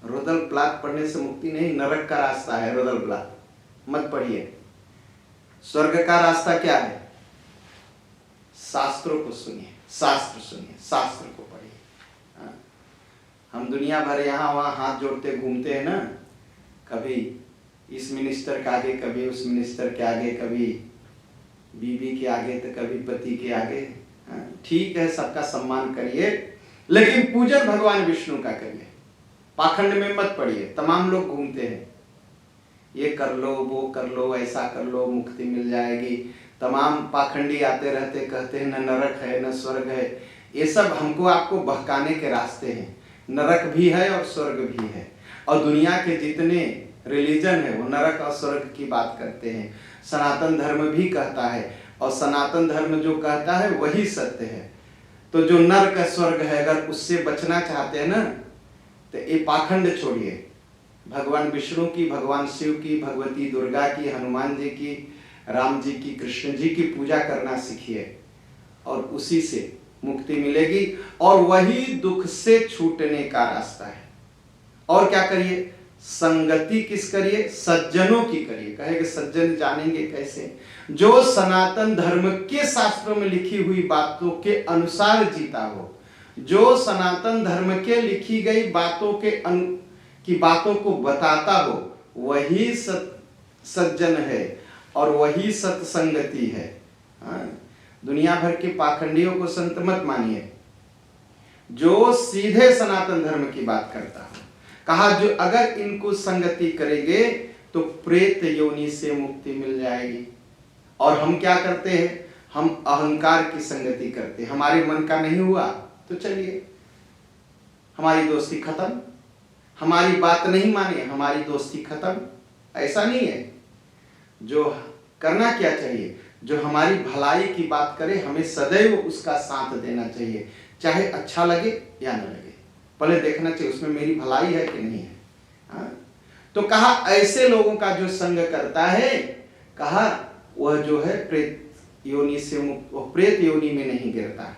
रुदल ब्लाक पढ़ने से मुक्ति नहीं, नरक का रास्ता है रुदल ब्लाक, मत पढ़िए। स्वर्ग का रास्ता क्या है? शास्त्रों को सुनिए, शास्त्र सुनिए, शास्त्र को पढ़िए। हम दुनिया भर यहाँ वहाँ हाथ जोड़ते घूमते हैं ना, कभी इस मिनिस्टर के आगे, कभी उस मिनिस्टर के आगे, कभी बीवी के आगे तो कभी पति के आगे। ठीक है, सबका सम्मान करिए, लेकिन पूजन भगवान विष्णु का करिए। पाखंड में मत पड़िए। तमाम लोग घूमते हैं, ये कर लो, वो कर लो, ऐसा कर लो, मुक्ति मिल जाएगी। तमाम पाखंडी आते रहते, कहते हैं न नरक है न स्वर्ग है। ये सब हमको आपको बहकाने के रास्ते हैं। नरक भी है और स्वर्ग भी है, और दुनिया के जितने रिलीजन है वो नरक और स्वर्ग की बात करते हैं। सनातन धर्म भी कहता है, और सनातन धर्म जो कहता है वही सत्य है। तो जो नरक स्वर्ग है, अगर उससे बचना चाहते हैं ना, तो ये पाखंड छोड़िए। भगवान विष्णु की, भगवान शिव की, भगवती दुर्गा की, हनुमान जी की, राम जी की, कृष्ण जी की पूजा करना सीखिए, और उसी से मुक्ति मिलेगी, और वही दुख से छूटने का रास्ता है। और क्या करिए? संगति किस करिए? सज्जनों की करिए। कहेंगे सज्जन जानेंगे कैसे? जो सनातन धर्म के शास्त्रों में लिखी हुई बातों के अनुसार जीता हो, जो सनातन धर्म के लिखी गई बातों की बातों को बताता हो, वही सज्जन है और वही सत्संगति है। दुनिया भर के पाखंडियों को संत मत मानिए। जो सीधे सनातन धर्म की बात करता है, कहा जो अगर इनको संगति करेंगे तो प्रेत योनि से मुक्ति मिल जाएगी। और हम क्या करते हैं? हम अहंकार की संगति करते हैं। हमारे मन का नहीं हुआ तो चलिए, हमारी दोस्ती खत्म, हमारी बात नहीं माने, हमारी दोस्ती खत्म। ऐसा नहीं है। जो करना क्या चाहिए? जो हमारी भलाई की बात करे, हमें सदैव उसका साथ देना चाहिए, चाहे अच्छा लगे या न लगे। पहले देखना चाहिए उसमें मेरी भलाई है कि नहीं है। तो कहा ऐसे लोगों का जो संग करता है, कहा वह जो है प्रेत योनि से मुक्त, वह प्रेत योनि में नहीं गिरता है।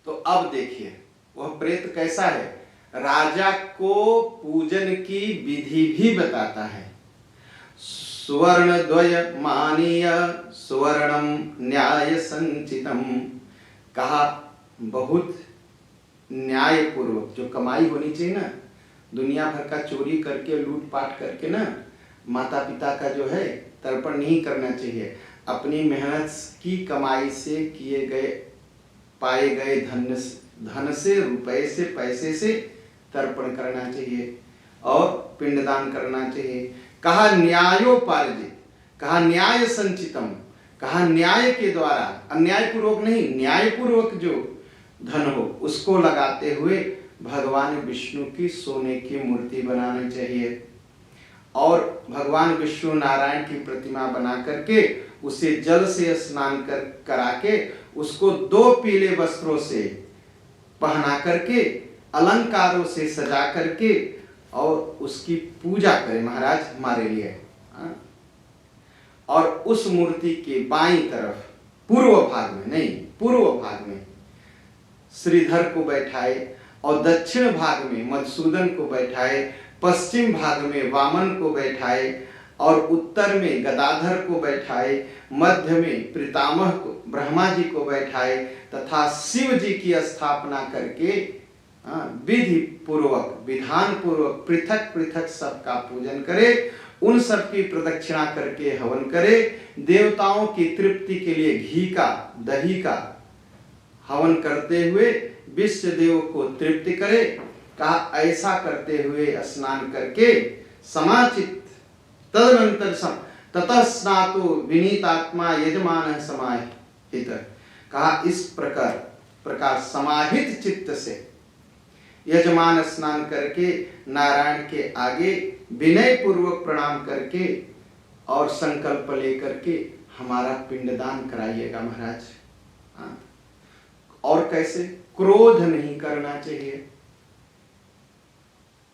तो अब देखिए वह प्रेत कैसा है? राजा को पूजन की विधि भी बताता है। सुवर्ण द्वय मानीय सुवर्णम न्याय संचितम। कहा बहुत न्याय पूर्वक जो कमाई होनी चाहिए ना, दुनिया भर का चोरी करके, लूटपाट करके ना, माता पिता का जो है तर्पण नहीं करना चाहिए। अपनी मेहनत की कमाई से किए गए, पाए गए धन से, रुपए से, पैसे से तर्पण करना चाहिए और पिंडदान करना चाहिए। कहा न्यायोपार्जित, कहा न्याय संचितम, कहा न्याय के द्वारा, अन्याय पूर्वक नहीं, न्याय पूर्वक जो धन हो उसको लगाते हुए भगवान विष्णु की सोने की मूर्ति बनानी चाहिए। और भगवान विष्णु नारायण की प्रतिमा बना करके उसे जल से स्नान करा के उसको 2 पीले वस्त्रों से पहना करके, अलंकारों से सजा करके, और उसकी पूजा करें महाराज हमारे लिए। और उस मूर्ति के बाईं तरफ, पूर्व भाग में नहीं, पूर्व भाग में श्रीधर को बैठाए, और दक्षिण भाग में मधुसूदन को बैठाए, पश्चिम भाग में वामन को बैठाए, और उत्तर में गदाधर को बैठाए, मध्य में पितामह को, ब्रह्मा जी को बैठाए, तथा शिव जी की स्थापना करके विधि पूर्वक, विधान पूर्वक पृथक पृथक सबका पूजन करे, उन सब की प्रदक्षिणा करके हवन करे, देवताओं की तृप्ति के लिए घी का, दही का हवन करते हुए विश्व देव को तृप्ति करे। कहा ऐसा करते हुए स्नान करके समाचित तदनंतर ततः स्नातो विनीतात्मा यजमान समाहित। कहा इस प्रकार समाहित चित्त से यजमान स्नान करके नारायण के आगे विनय पूर्वक प्रणाम करके और संकल्प लेकर के हमारा पिंडदान कराइएगा महाराज। हाँ। और कैसे? क्रोध नहीं करना चाहिए।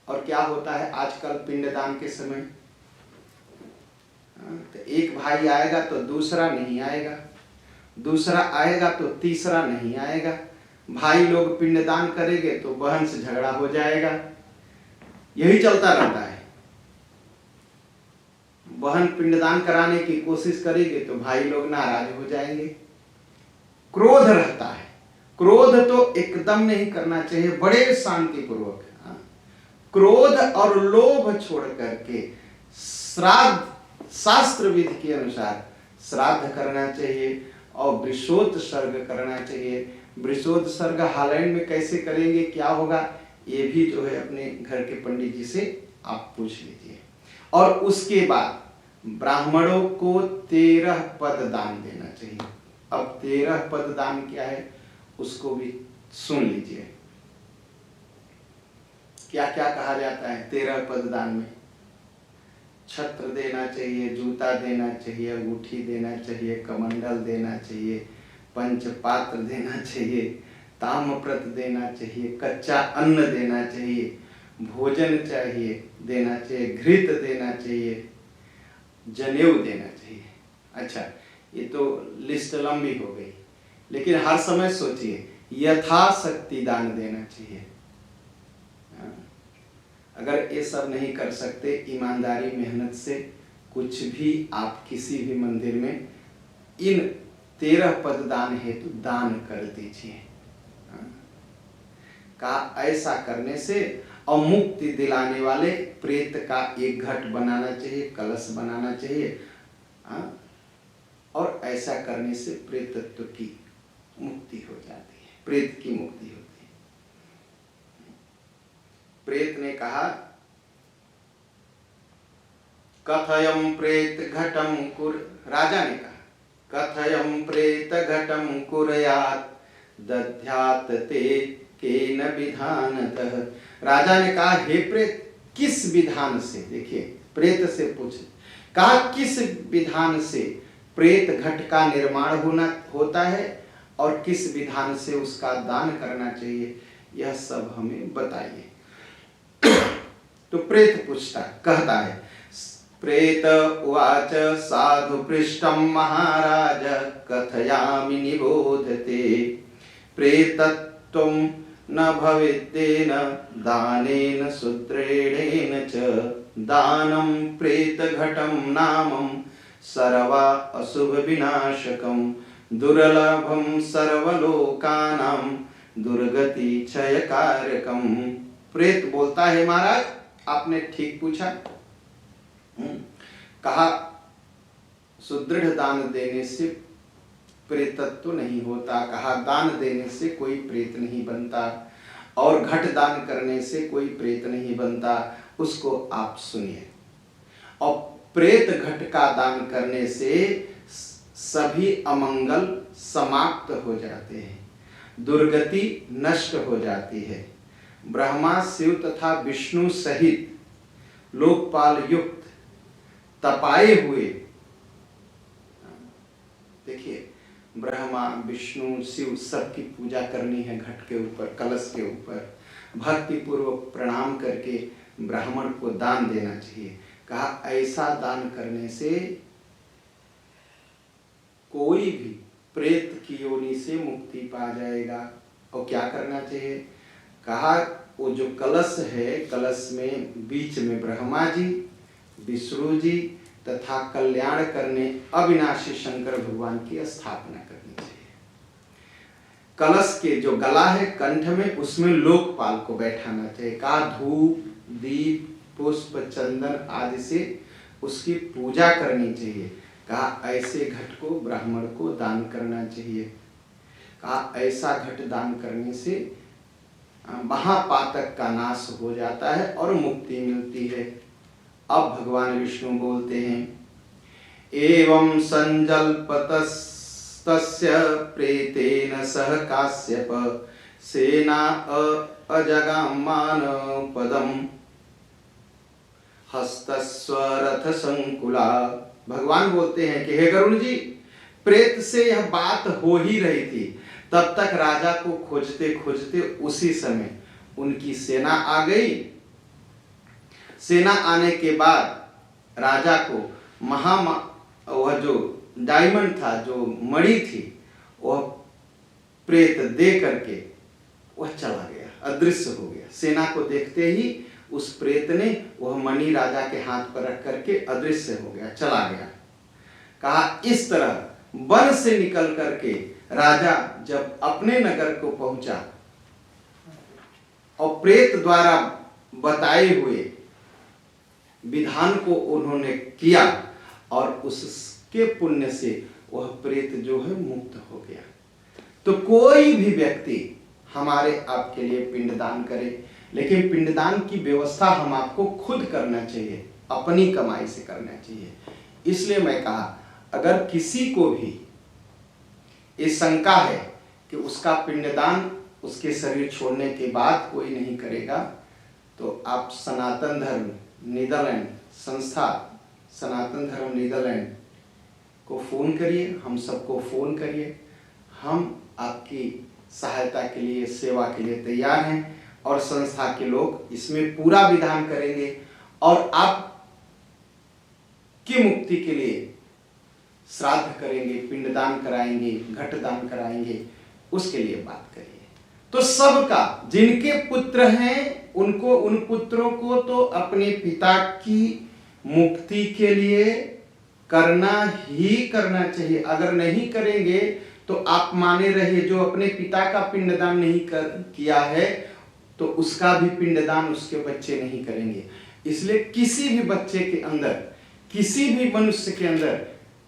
और क्या होता है आजकल पिंडदान के समय, तो एक भाई आएगा तो दूसरा नहीं आएगा, दूसरा आएगा तो तीसरा नहीं आएगा। भाई लोग पिंडदान करेंगे तो बहन से झगड़ा हो जाएगा। यही चलता रहता है। बहन पिंडदान कराने की कोशिश करेगी तो भाई लोग नाराज हो जाएंगे। क्रोध रहता है। क्रोध तो एकदम नहीं करना चाहिए, बड़े शांति पूर्वक। क्रोध और लोभ छोड़ करके श्राद्ध शास्त्र विधि के अनुसार श्राद्ध करना चाहिए और वृषोत्सर्ग करना चाहिए। वृषोत्सर्ग हालैंड में कैसे करेंगे, क्या होगा, ये भी जो है अपने घर के पंडित जी से आप पूछ लीजिए। और उसके बाद ब्राह्मणों को 13 पद दान देना चाहिए। अब 13 पद दान क्या है उसको भी सुन लीजिए। क्या क्या कहा जाता है 13 पद दान में? छत्र देना चाहिए, जूता देना चाहिए, अंगूठी देना चाहिए, कमंडल देना चाहिए, पंचपात्र देना चाहिए, ताम्रप्रत देना चाहिए, कच्चा अन्न देना चाहिए, भोजन चाहिए देना चाहिए, घृत देना चाहिए, जनेऊ देना चाहिए। अच्छा, ये तो लिस्ट लंबी हो गई, लेकिन हर समय सोचिए यथाशक्ति दान देना चाहिए। अगर ये सब नहीं कर सकते, ईमानदारी मेहनत से कुछ भी आप किसी भी मंदिर में इन 13 पद दान हेतु दान कर दीजिए। कहा ऐसा करने से और मुक्ति दिलाने वाले प्रेत का एक घट बनाना चाहिए, कलश बनाना चाहिए। और ऐसा करने से प्रेतत्व की मुक्ति हो जाती है, प्रेत की मुक्ति होती है। प्रेत ने कहा कथयम प्रेत घटम कुर, राजा ने कहा कथयम प्रेत घटम कुरयात दध्यात ते केन विधानतः। राजा ने कहा हे प्रेत किस विधान से, देखिए प्रेत से पूछे, कहा किस विधान से प्रेत घट का निर्माण होता है और किस विधान से उसका दान करना चाहिए, यह सब हमें बताइए। तो प्रेत पूछता, कहता है प्रेत उवाच साधु पृष्ठम महाराज कथयामि निबोधते प्रेतत्वं न भवेद्येन दानेन सुदृढ़ेन च दानं प्रेतघटं नामं सर्वा अशुभ विनाशकं दुर्लभं सर्वलोकानां दुर्गति क्षयकारकं। प्रेत बोलता है महाराज आपने ठीक पूछा। कहा सुदृढ़ दान देने से प्रेतत्व नहीं होता, कहा दान देने से कोई प्रेत नहीं बनता और घट दान करने से कोई प्रेत नहीं बनता। उसको आप सुनिए। और प्रेत घट का दान करने से सभी अमंगल समाप्त हो जाते हैं, दुर्गति नष्ट हो जाती है। ब्रह्मा शिव तथा विष्णु सहित लोकपाल युक्त तपाए हुए, देखिए ब्रह्मा विष्णु शिव सबकी पूजा करनी है, घट के ऊपर कलश के ऊपर भक्ति पूर्वक प्रणाम करके ब्राह्मण को दान देना चाहिए। कहा ऐसा दान करने से कोई भी प्रेत की योनि से मुक्ति पा जाएगा। और क्या करना चाहिए, कहा वो जो कलश है, कलश में बीच में ब्रह्मा जी विष्णु जी तथा कल्याण करने अविनाशी शंकर भगवान की स्थापना करनी चाहिए। कलश के जो गला है कंठ में, उसमें लोकपाल को बैठाना चाहिए। कहा धूप दीप पुष्प चंदन आदि से उसकी पूजा करनी चाहिए। कहा ऐसे घट को ब्राह्मण को दान करना चाहिए। कहा ऐसा घट दान करने से महापातक का नाश हो जाता है और मुक्ति मिलती है। अब भगवान विष्णु बोलते हैं, एवं संजल्पतस्तस्य प्रेतेन सह काश्यप सेना अजगामान पदम हस्तस्वरथ संकुला। भगवान बोलते हैं कि हे गरुड़ जी, प्रेत से यह बात हो ही रही थी, तब तक राजा को खोजते खोजते उसी समय उनकी सेना आ गई। सेना आने के बाद राजा को वह जो डायमंड था, जो मणि थी, वह प्रेत दे करके वह चला गया, अदृश्य हो गया। सेना को देखते ही उस प्रेत ने वह मणि राजा के हाथ पर रख करके अदृश्य हो गया, चला गया। कहा इस तरह वन से निकल करके राजा जब अपने नगर को पहुंचा और प्रेत द्वारा बताए हुए विधान को उन्होंने किया और उसके पुण्य से वह प्रेत जो है मुक्त हो गया। तो कोई भी व्यक्ति हमारे आपके लिए पिंडदान करे, लेकिन पिंडदान की व्यवस्था हम आपको खुद करना चाहिए, अपनी कमाई से करना चाहिए। इसलिए मैं कहा, अगर किसी को भी ये शंका है कि उसका पिंडदान उसके शरीर छोड़ने के बाद कोई नहीं करेगा, तो आप सनातन धर्म नीदरलैंड संस्था, सनातन धर्म नीदरलैंड को फोन करिए, हम सबको फोन करिए। हम आपकी सहायता के लिए, सेवा के लिए तैयार हैं और संस्था के लोग इसमें पूरा विधान करेंगे और आप की मुक्ति के लिए श्राद्ध करेंगे, पिंडदान कराएंगे, घटदान कराएंगे, उसके लिए बात करिए। तो सबका, जिनके पुत्र हैं उनको, उन पुत्रों को तो अपने पिता की मुक्ति के लिए करना ही करना चाहिए। अगर नहीं करेंगे तो आप माने रहिए, जो अपने पिता का पिंडदान नहीं किया है तो उसका भी पिंडदान उसके बच्चे नहीं करेंगे। इसलिए किसी भी बच्चे के अंदर, किसी भी मनुष्य के अंदर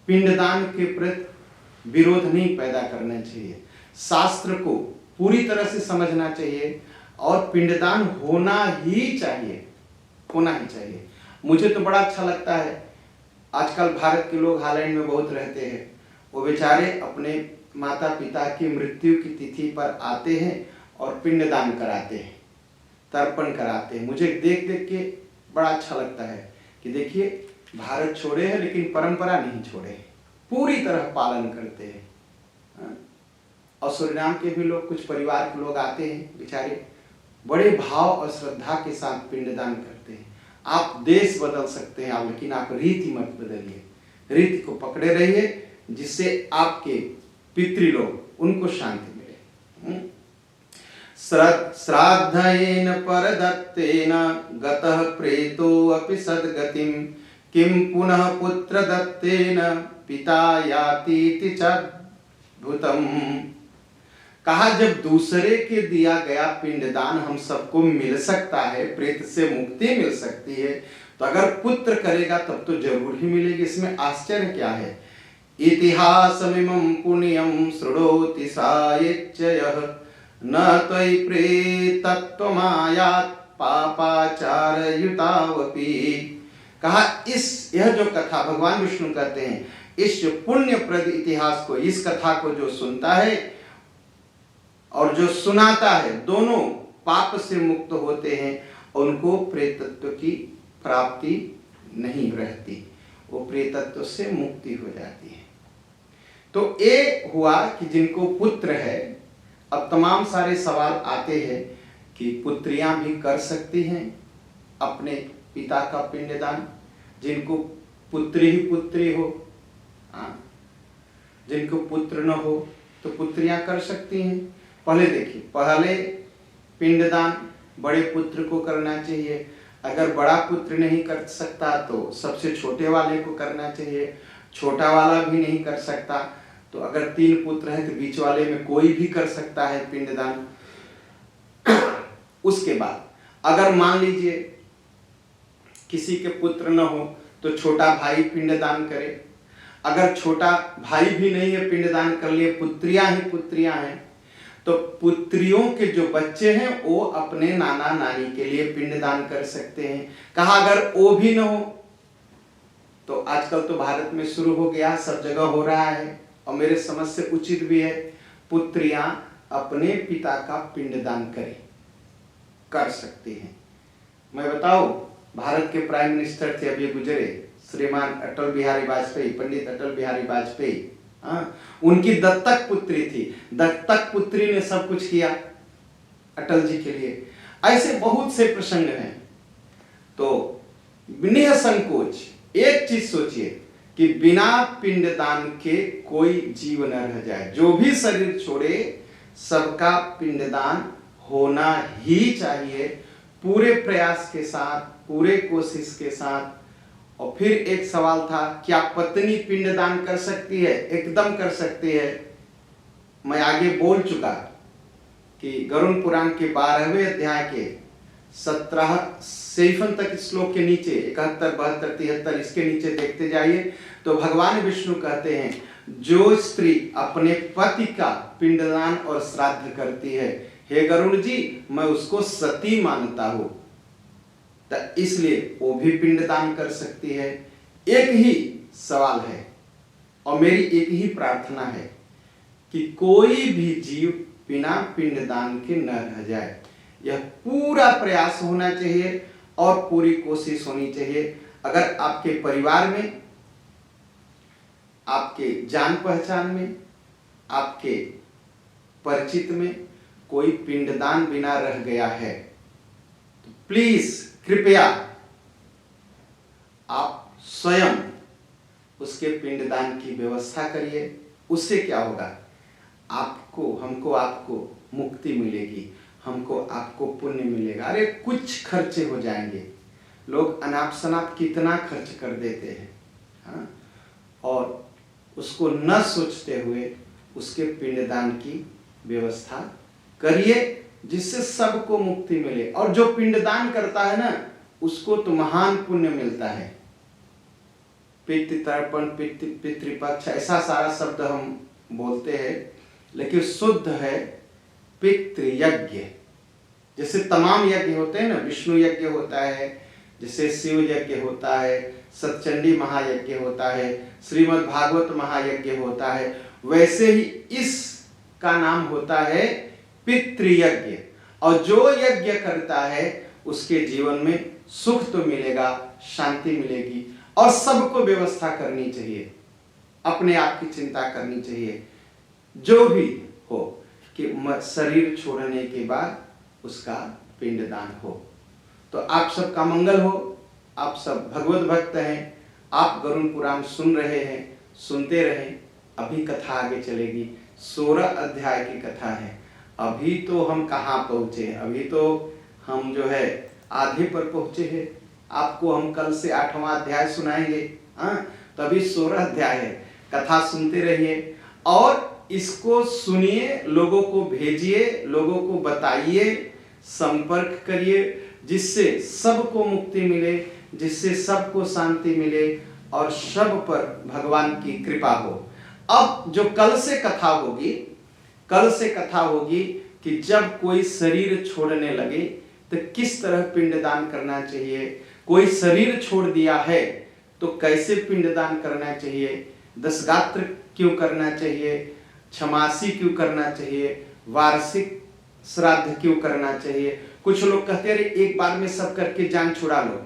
पिंडदान के प्रति विरोध नहीं पैदा करना चाहिए। शास्त्र को पूरी तरह से समझना चाहिए और पिंडदान होना ही चाहिए, होना ही चाहिए। मुझे तो बड़ा अच्छा लगता है, आजकल भारत के लोग हालैंड में बहुत रहते हैं, वो बेचारे अपने माता पिता की मृत्यु की तिथि पर आते हैं और पिंडदान कराते हैं, तर्पण कराते हैं। मुझे देख देख के बड़ा अच्छा लगता है कि देखिए, भारत छोड़े हैं लेकिन परंपरा नहीं छोड़े, पूरी तरह पालन करते हैं। और सूरीनाम के भी लोग, कुछ परिवार के लोग आते हैं, बेचारे बड़े भाव और श्रद्धा के साथ पिंडदान करते हैं। आप देश बदल सकते हैं, लेकिन आप रीति मत बदलिए, रीति को पकड़े रहिए, जिससे आपके पितृलोक उनको शांति मिले। श्राद्धेन परदत्तेन गतः प्रेतो अपि सद्गतिं किं पुनः पुत्र दत्तेन पिता यातीति चाद्भुतम्। कहा, जब दूसरे के दिया गया पिंडदान हम सबको मिल सकता है, प्रेत से मुक्ति मिल सकती है, तो अगर पुत्र करेगा तब तो जरूर ही मिलेगी। इसमें आश्चर्य क्या है? इतिहासमिमं पुण्यं शृणोति सायच्चयः न त्वयि प्रेतत्वमायात् पापाचारयुतावपि। कहा, यह जो कथा भगवान विष्णु कहते हैं, इस जो पुण्यप्रद इतिहास को, इस कथा को जो सुनता है और जो सुनाता है, दोनों पाप से मुक्त होते हैं, उनको प्रेतत्व की प्राप्ति नहीं रहती, वो प्रेतत्व से मुक्ति हो जाती है। तो ये हुआ कि जिनको पुत्र है, अब तमाम सारे सवाल आते हैं कि पुत्रियां भी कर सकती हैं अपने पिता का पिंडदान, जिनको पुत्री ही पुत्री हो, जिनको पुत्र न हो तो पुत्रियां कर सकती हैं। पहले देखिए, पहले पिंडदान बड़े पुत्र को करना चाहिए। अगर बड़ा पुत्र नहीं कर सकता तो सबसे छोटे वाले को करना चाहिए। छोटा वाला भी नहीं कर सकता तो अगर 3 पुत्र हैं तो बीच वाले में कोई भी कर सकता है पिंडदान। उसके बाद अगर मान लीजिए किसी के पुत्र न हो तो छोटा भाई पिंडदान करे। अगर छोटा भाई भी नहीं है, पिंडदान कर लिए, पुत्रियां ही पुत्रियां हैं, तो पुत्रियों के जो बच्चे हैं वो अपने नाना नानी के लिए पिंडदान कर सकते हैं। कहा अगर वो भी न हो तो आजकल तो भारत में शुरू हो गया, सब जगह हो रहा है और मेरे समझ से उचित भी है, पुत्रियां अपने पिता का पिंडदान कर सकती हैं। मैं बताऊं, भारत के प्राइम मिनिस्टर थे अभी गुजरे श्रीमान अटल बिहारी वाजपेयी, पंडित अटल बिहारी वाजपेयी, उनकी दत्तक पुत्री थी। दत्तक पुत्री ने सब कुछ किया अटल जी के लिए। ऐसे बहुत से प्रसंग हैं। तो निसंकोच एक चीज सोचिए कि बिना पिंडदान के कोई जीव न रह जाए। जो भी शरीर छोड़े सबका पिंडदान होना ही चाहिए, पूरे प्रयास के साथ, पूरे कोशिश के साथ। और फिर एक सवाल था, क्या पत्नी पिंडदान कर सकती है? एकदम कर सकती है। मैं आगे बोल चुका कि गरुड़ पुराण के 12वें अध्याय के 17 तक श्लोक के नीचे 71, 72, 73 इसके नीचे देखते जाइए तो भगवान विष्णु कहते हैं, जो स्त्री अपने पति का पिंडदान और श्राद्ध करती है, हे गरुड़ जी, मैं उसको सती मानता हूं, तो इसलिए वो भी पिंडदान कर सकती है। एक ही सवाल है और मेरी एक ही प्रार्थना है कि कोई भी जीव बिना पिंडदान के न रह जाए। यह पूरा प्रयास होना चाहिए और पूरी कोशिश होनी चाहिए। अगर आपके परिवार में, आपके जान पहचान में, आपके परिचित में कोई पिंडदान बिना रह गया है तो प्लीज कृपया आप स्वयं उसके पिंडदान की व्यवस्था करिए। उससे क्या होगा, आपको मुक्ति मिलेगी, हमको आपको पुण्य मिलेगा। अरे कुछ खर्चे हो जाएंगे, लोग अनाप शनाप कितना खर्च कर देते हैं, हाँ? और उसको न सोचते हुए उसके पिंडदान की व्यवस्था करिए जिससे सबको मुक्ति मिले। और जो पिंडदान करता है ना, उसको तो महान पुण्य मिलता है। पितृतर्पण, पितृपक्ष, ऐसा सारा शब्द हम बोलते हैं, लेकिन शुद्ध है पितृयज्ञ। जैसे तमाम यज्ञ होते हैं ना, विष्णु यज्ञ होता है, जैसे शिव यज्ञ होता है, सतचंडी महायज्ञ होता है, श्रीमद् भागवत महायज्ञ होता है, वैसे ही इसका नाम होता है पितृयज्ञ। और जो यज्ञ करता है उसके जीवन में सुख तो मिलेगा, शांति मिलेगी। और सबको व्यवस्था करनी चाहिए, अपने आप की चिंता करनी चाहिए, जो भी हो, कि शरीर छोड़ने के बाद उसका पिंडदान हो। तो आप सबका मंगल हो। आप सब भगवत भक्त हैं, आप गरुड़ पुराण सुन रहे हैं, सुनते रहें। अभी कथा आगे चलेगी, 16 अध्याय की कथा है। अभी तो हम कहाँ पहुंचे हैं, अभी तो हम जो है आधे पर पहुंचे हैं। आपको हम कल से 8वां अध्याय सुनाएंगे, हाँ? तो अभी 16 अध्याय है। कथा सुनते रहिए और इसको सुनिए, लोगों को भेजिए, लोगों को बताइए, संपर्क करिए, जिससे सबको मुक्ति मिले, जिससे सबको शांति मिले और सब पर भगवान की कृपा हो। अब जो कल से कथा होगी कि जब कोई शरीर छोड़ने लगे तो किस तरह पिंडदान करना चाहिए, कोई शरीर छोड़ दिया है तो कैसे पिंडदान करना चाहिए, 10 गात्र क्यों करना चाहिए, छमासी क्यों करना चाहिए, वार्षिक श्राद्ध क्यों करना चाहिए। कुछ लोग कहते हैं एक बार में सब करके जान छुड़ा लो,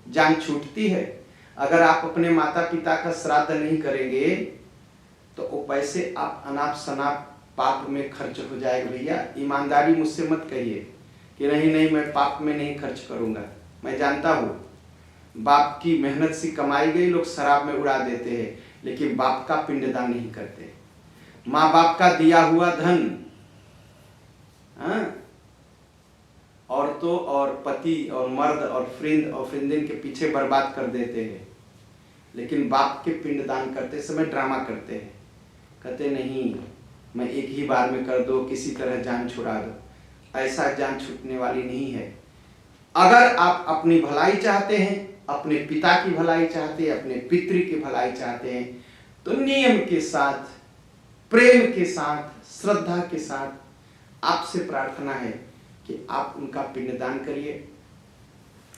जान छूटती है। अगर आप अपने माता पिता का श्राद्ध नहीं करेंगे तो वो पैसे आप अनाप शनाप पाप में खर्च हो जाएगा। भैया ईमानदारी मुझसे मत कहिए कि नहीं मैं पाप में नहीं खर्च करूंगा। मैं जानता हूँ बाप की मेहनत से कमाई गई लोग शराब में उड़ा देते हैं, लेकिन बाप का पिंडदान नहीं करते। माँ बाप का दिया हुआ धन औरतों और पति और मर्द और फ्रेंड और फ्रेंडिन के पीछे बर्बाद कर देते हैं, लेकिन बाप के पिंडदान करते समय ड्रामा करते हैं, कहते नहीं मैं एक ही बार में कर दो, किसी तरह जान छुड़ा दो। ऐसा जान छूटने वाली नहीं है। अगर आप अपनी भलाई चाहते हैं, अपने पिता की भलाई चाहते हैं, अपने पितृ की भलाई चाहते हैं, तो नियम के साथ, प्रेम के साथ, श्रद्धा के साथ आपसे प्रार्थना है कि आप उनका पिंडदान करिए,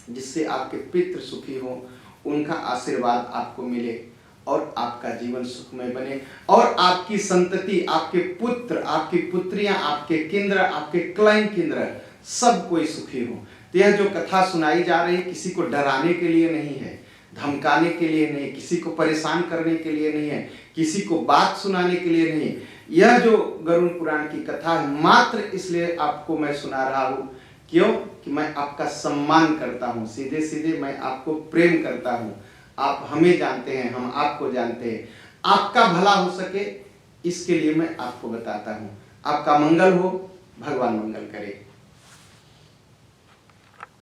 जिससे आपके पितृ सुखी हों, उनका आशीर्वाद आपको मिले और आपका जीवन सुखमय बने और आपकी संतति, आपके पुत्र, आपकी पुत्रियां, आपके किंद्र, आपके क्लाइन किंद्र, सब कोई सुखी हो। तो यह जो कथा सुनाई जा रही है किसी को डराने के लिए नहीं है, धमकाने के लिए नहीं, किसी को परेशान करने के लिए नहीं है, किसी को बात सुनाने के लिए नहीं। यह जो गरुड़ पुराण की कथा है मात्र इसलिए आपको मैं सुना रहा हूँ, क्यों कि मैं आपका सम्मान करता हूँ, सीधे सीधे मैं आपको प्रेम करता हूँ। आप हमें जानते हैं, हम आपको जानते हैं। आपका भला हो सके इसके लिए मैं आपको बताता हूँ। आपका मंगल हो, भगवान मंगल करे।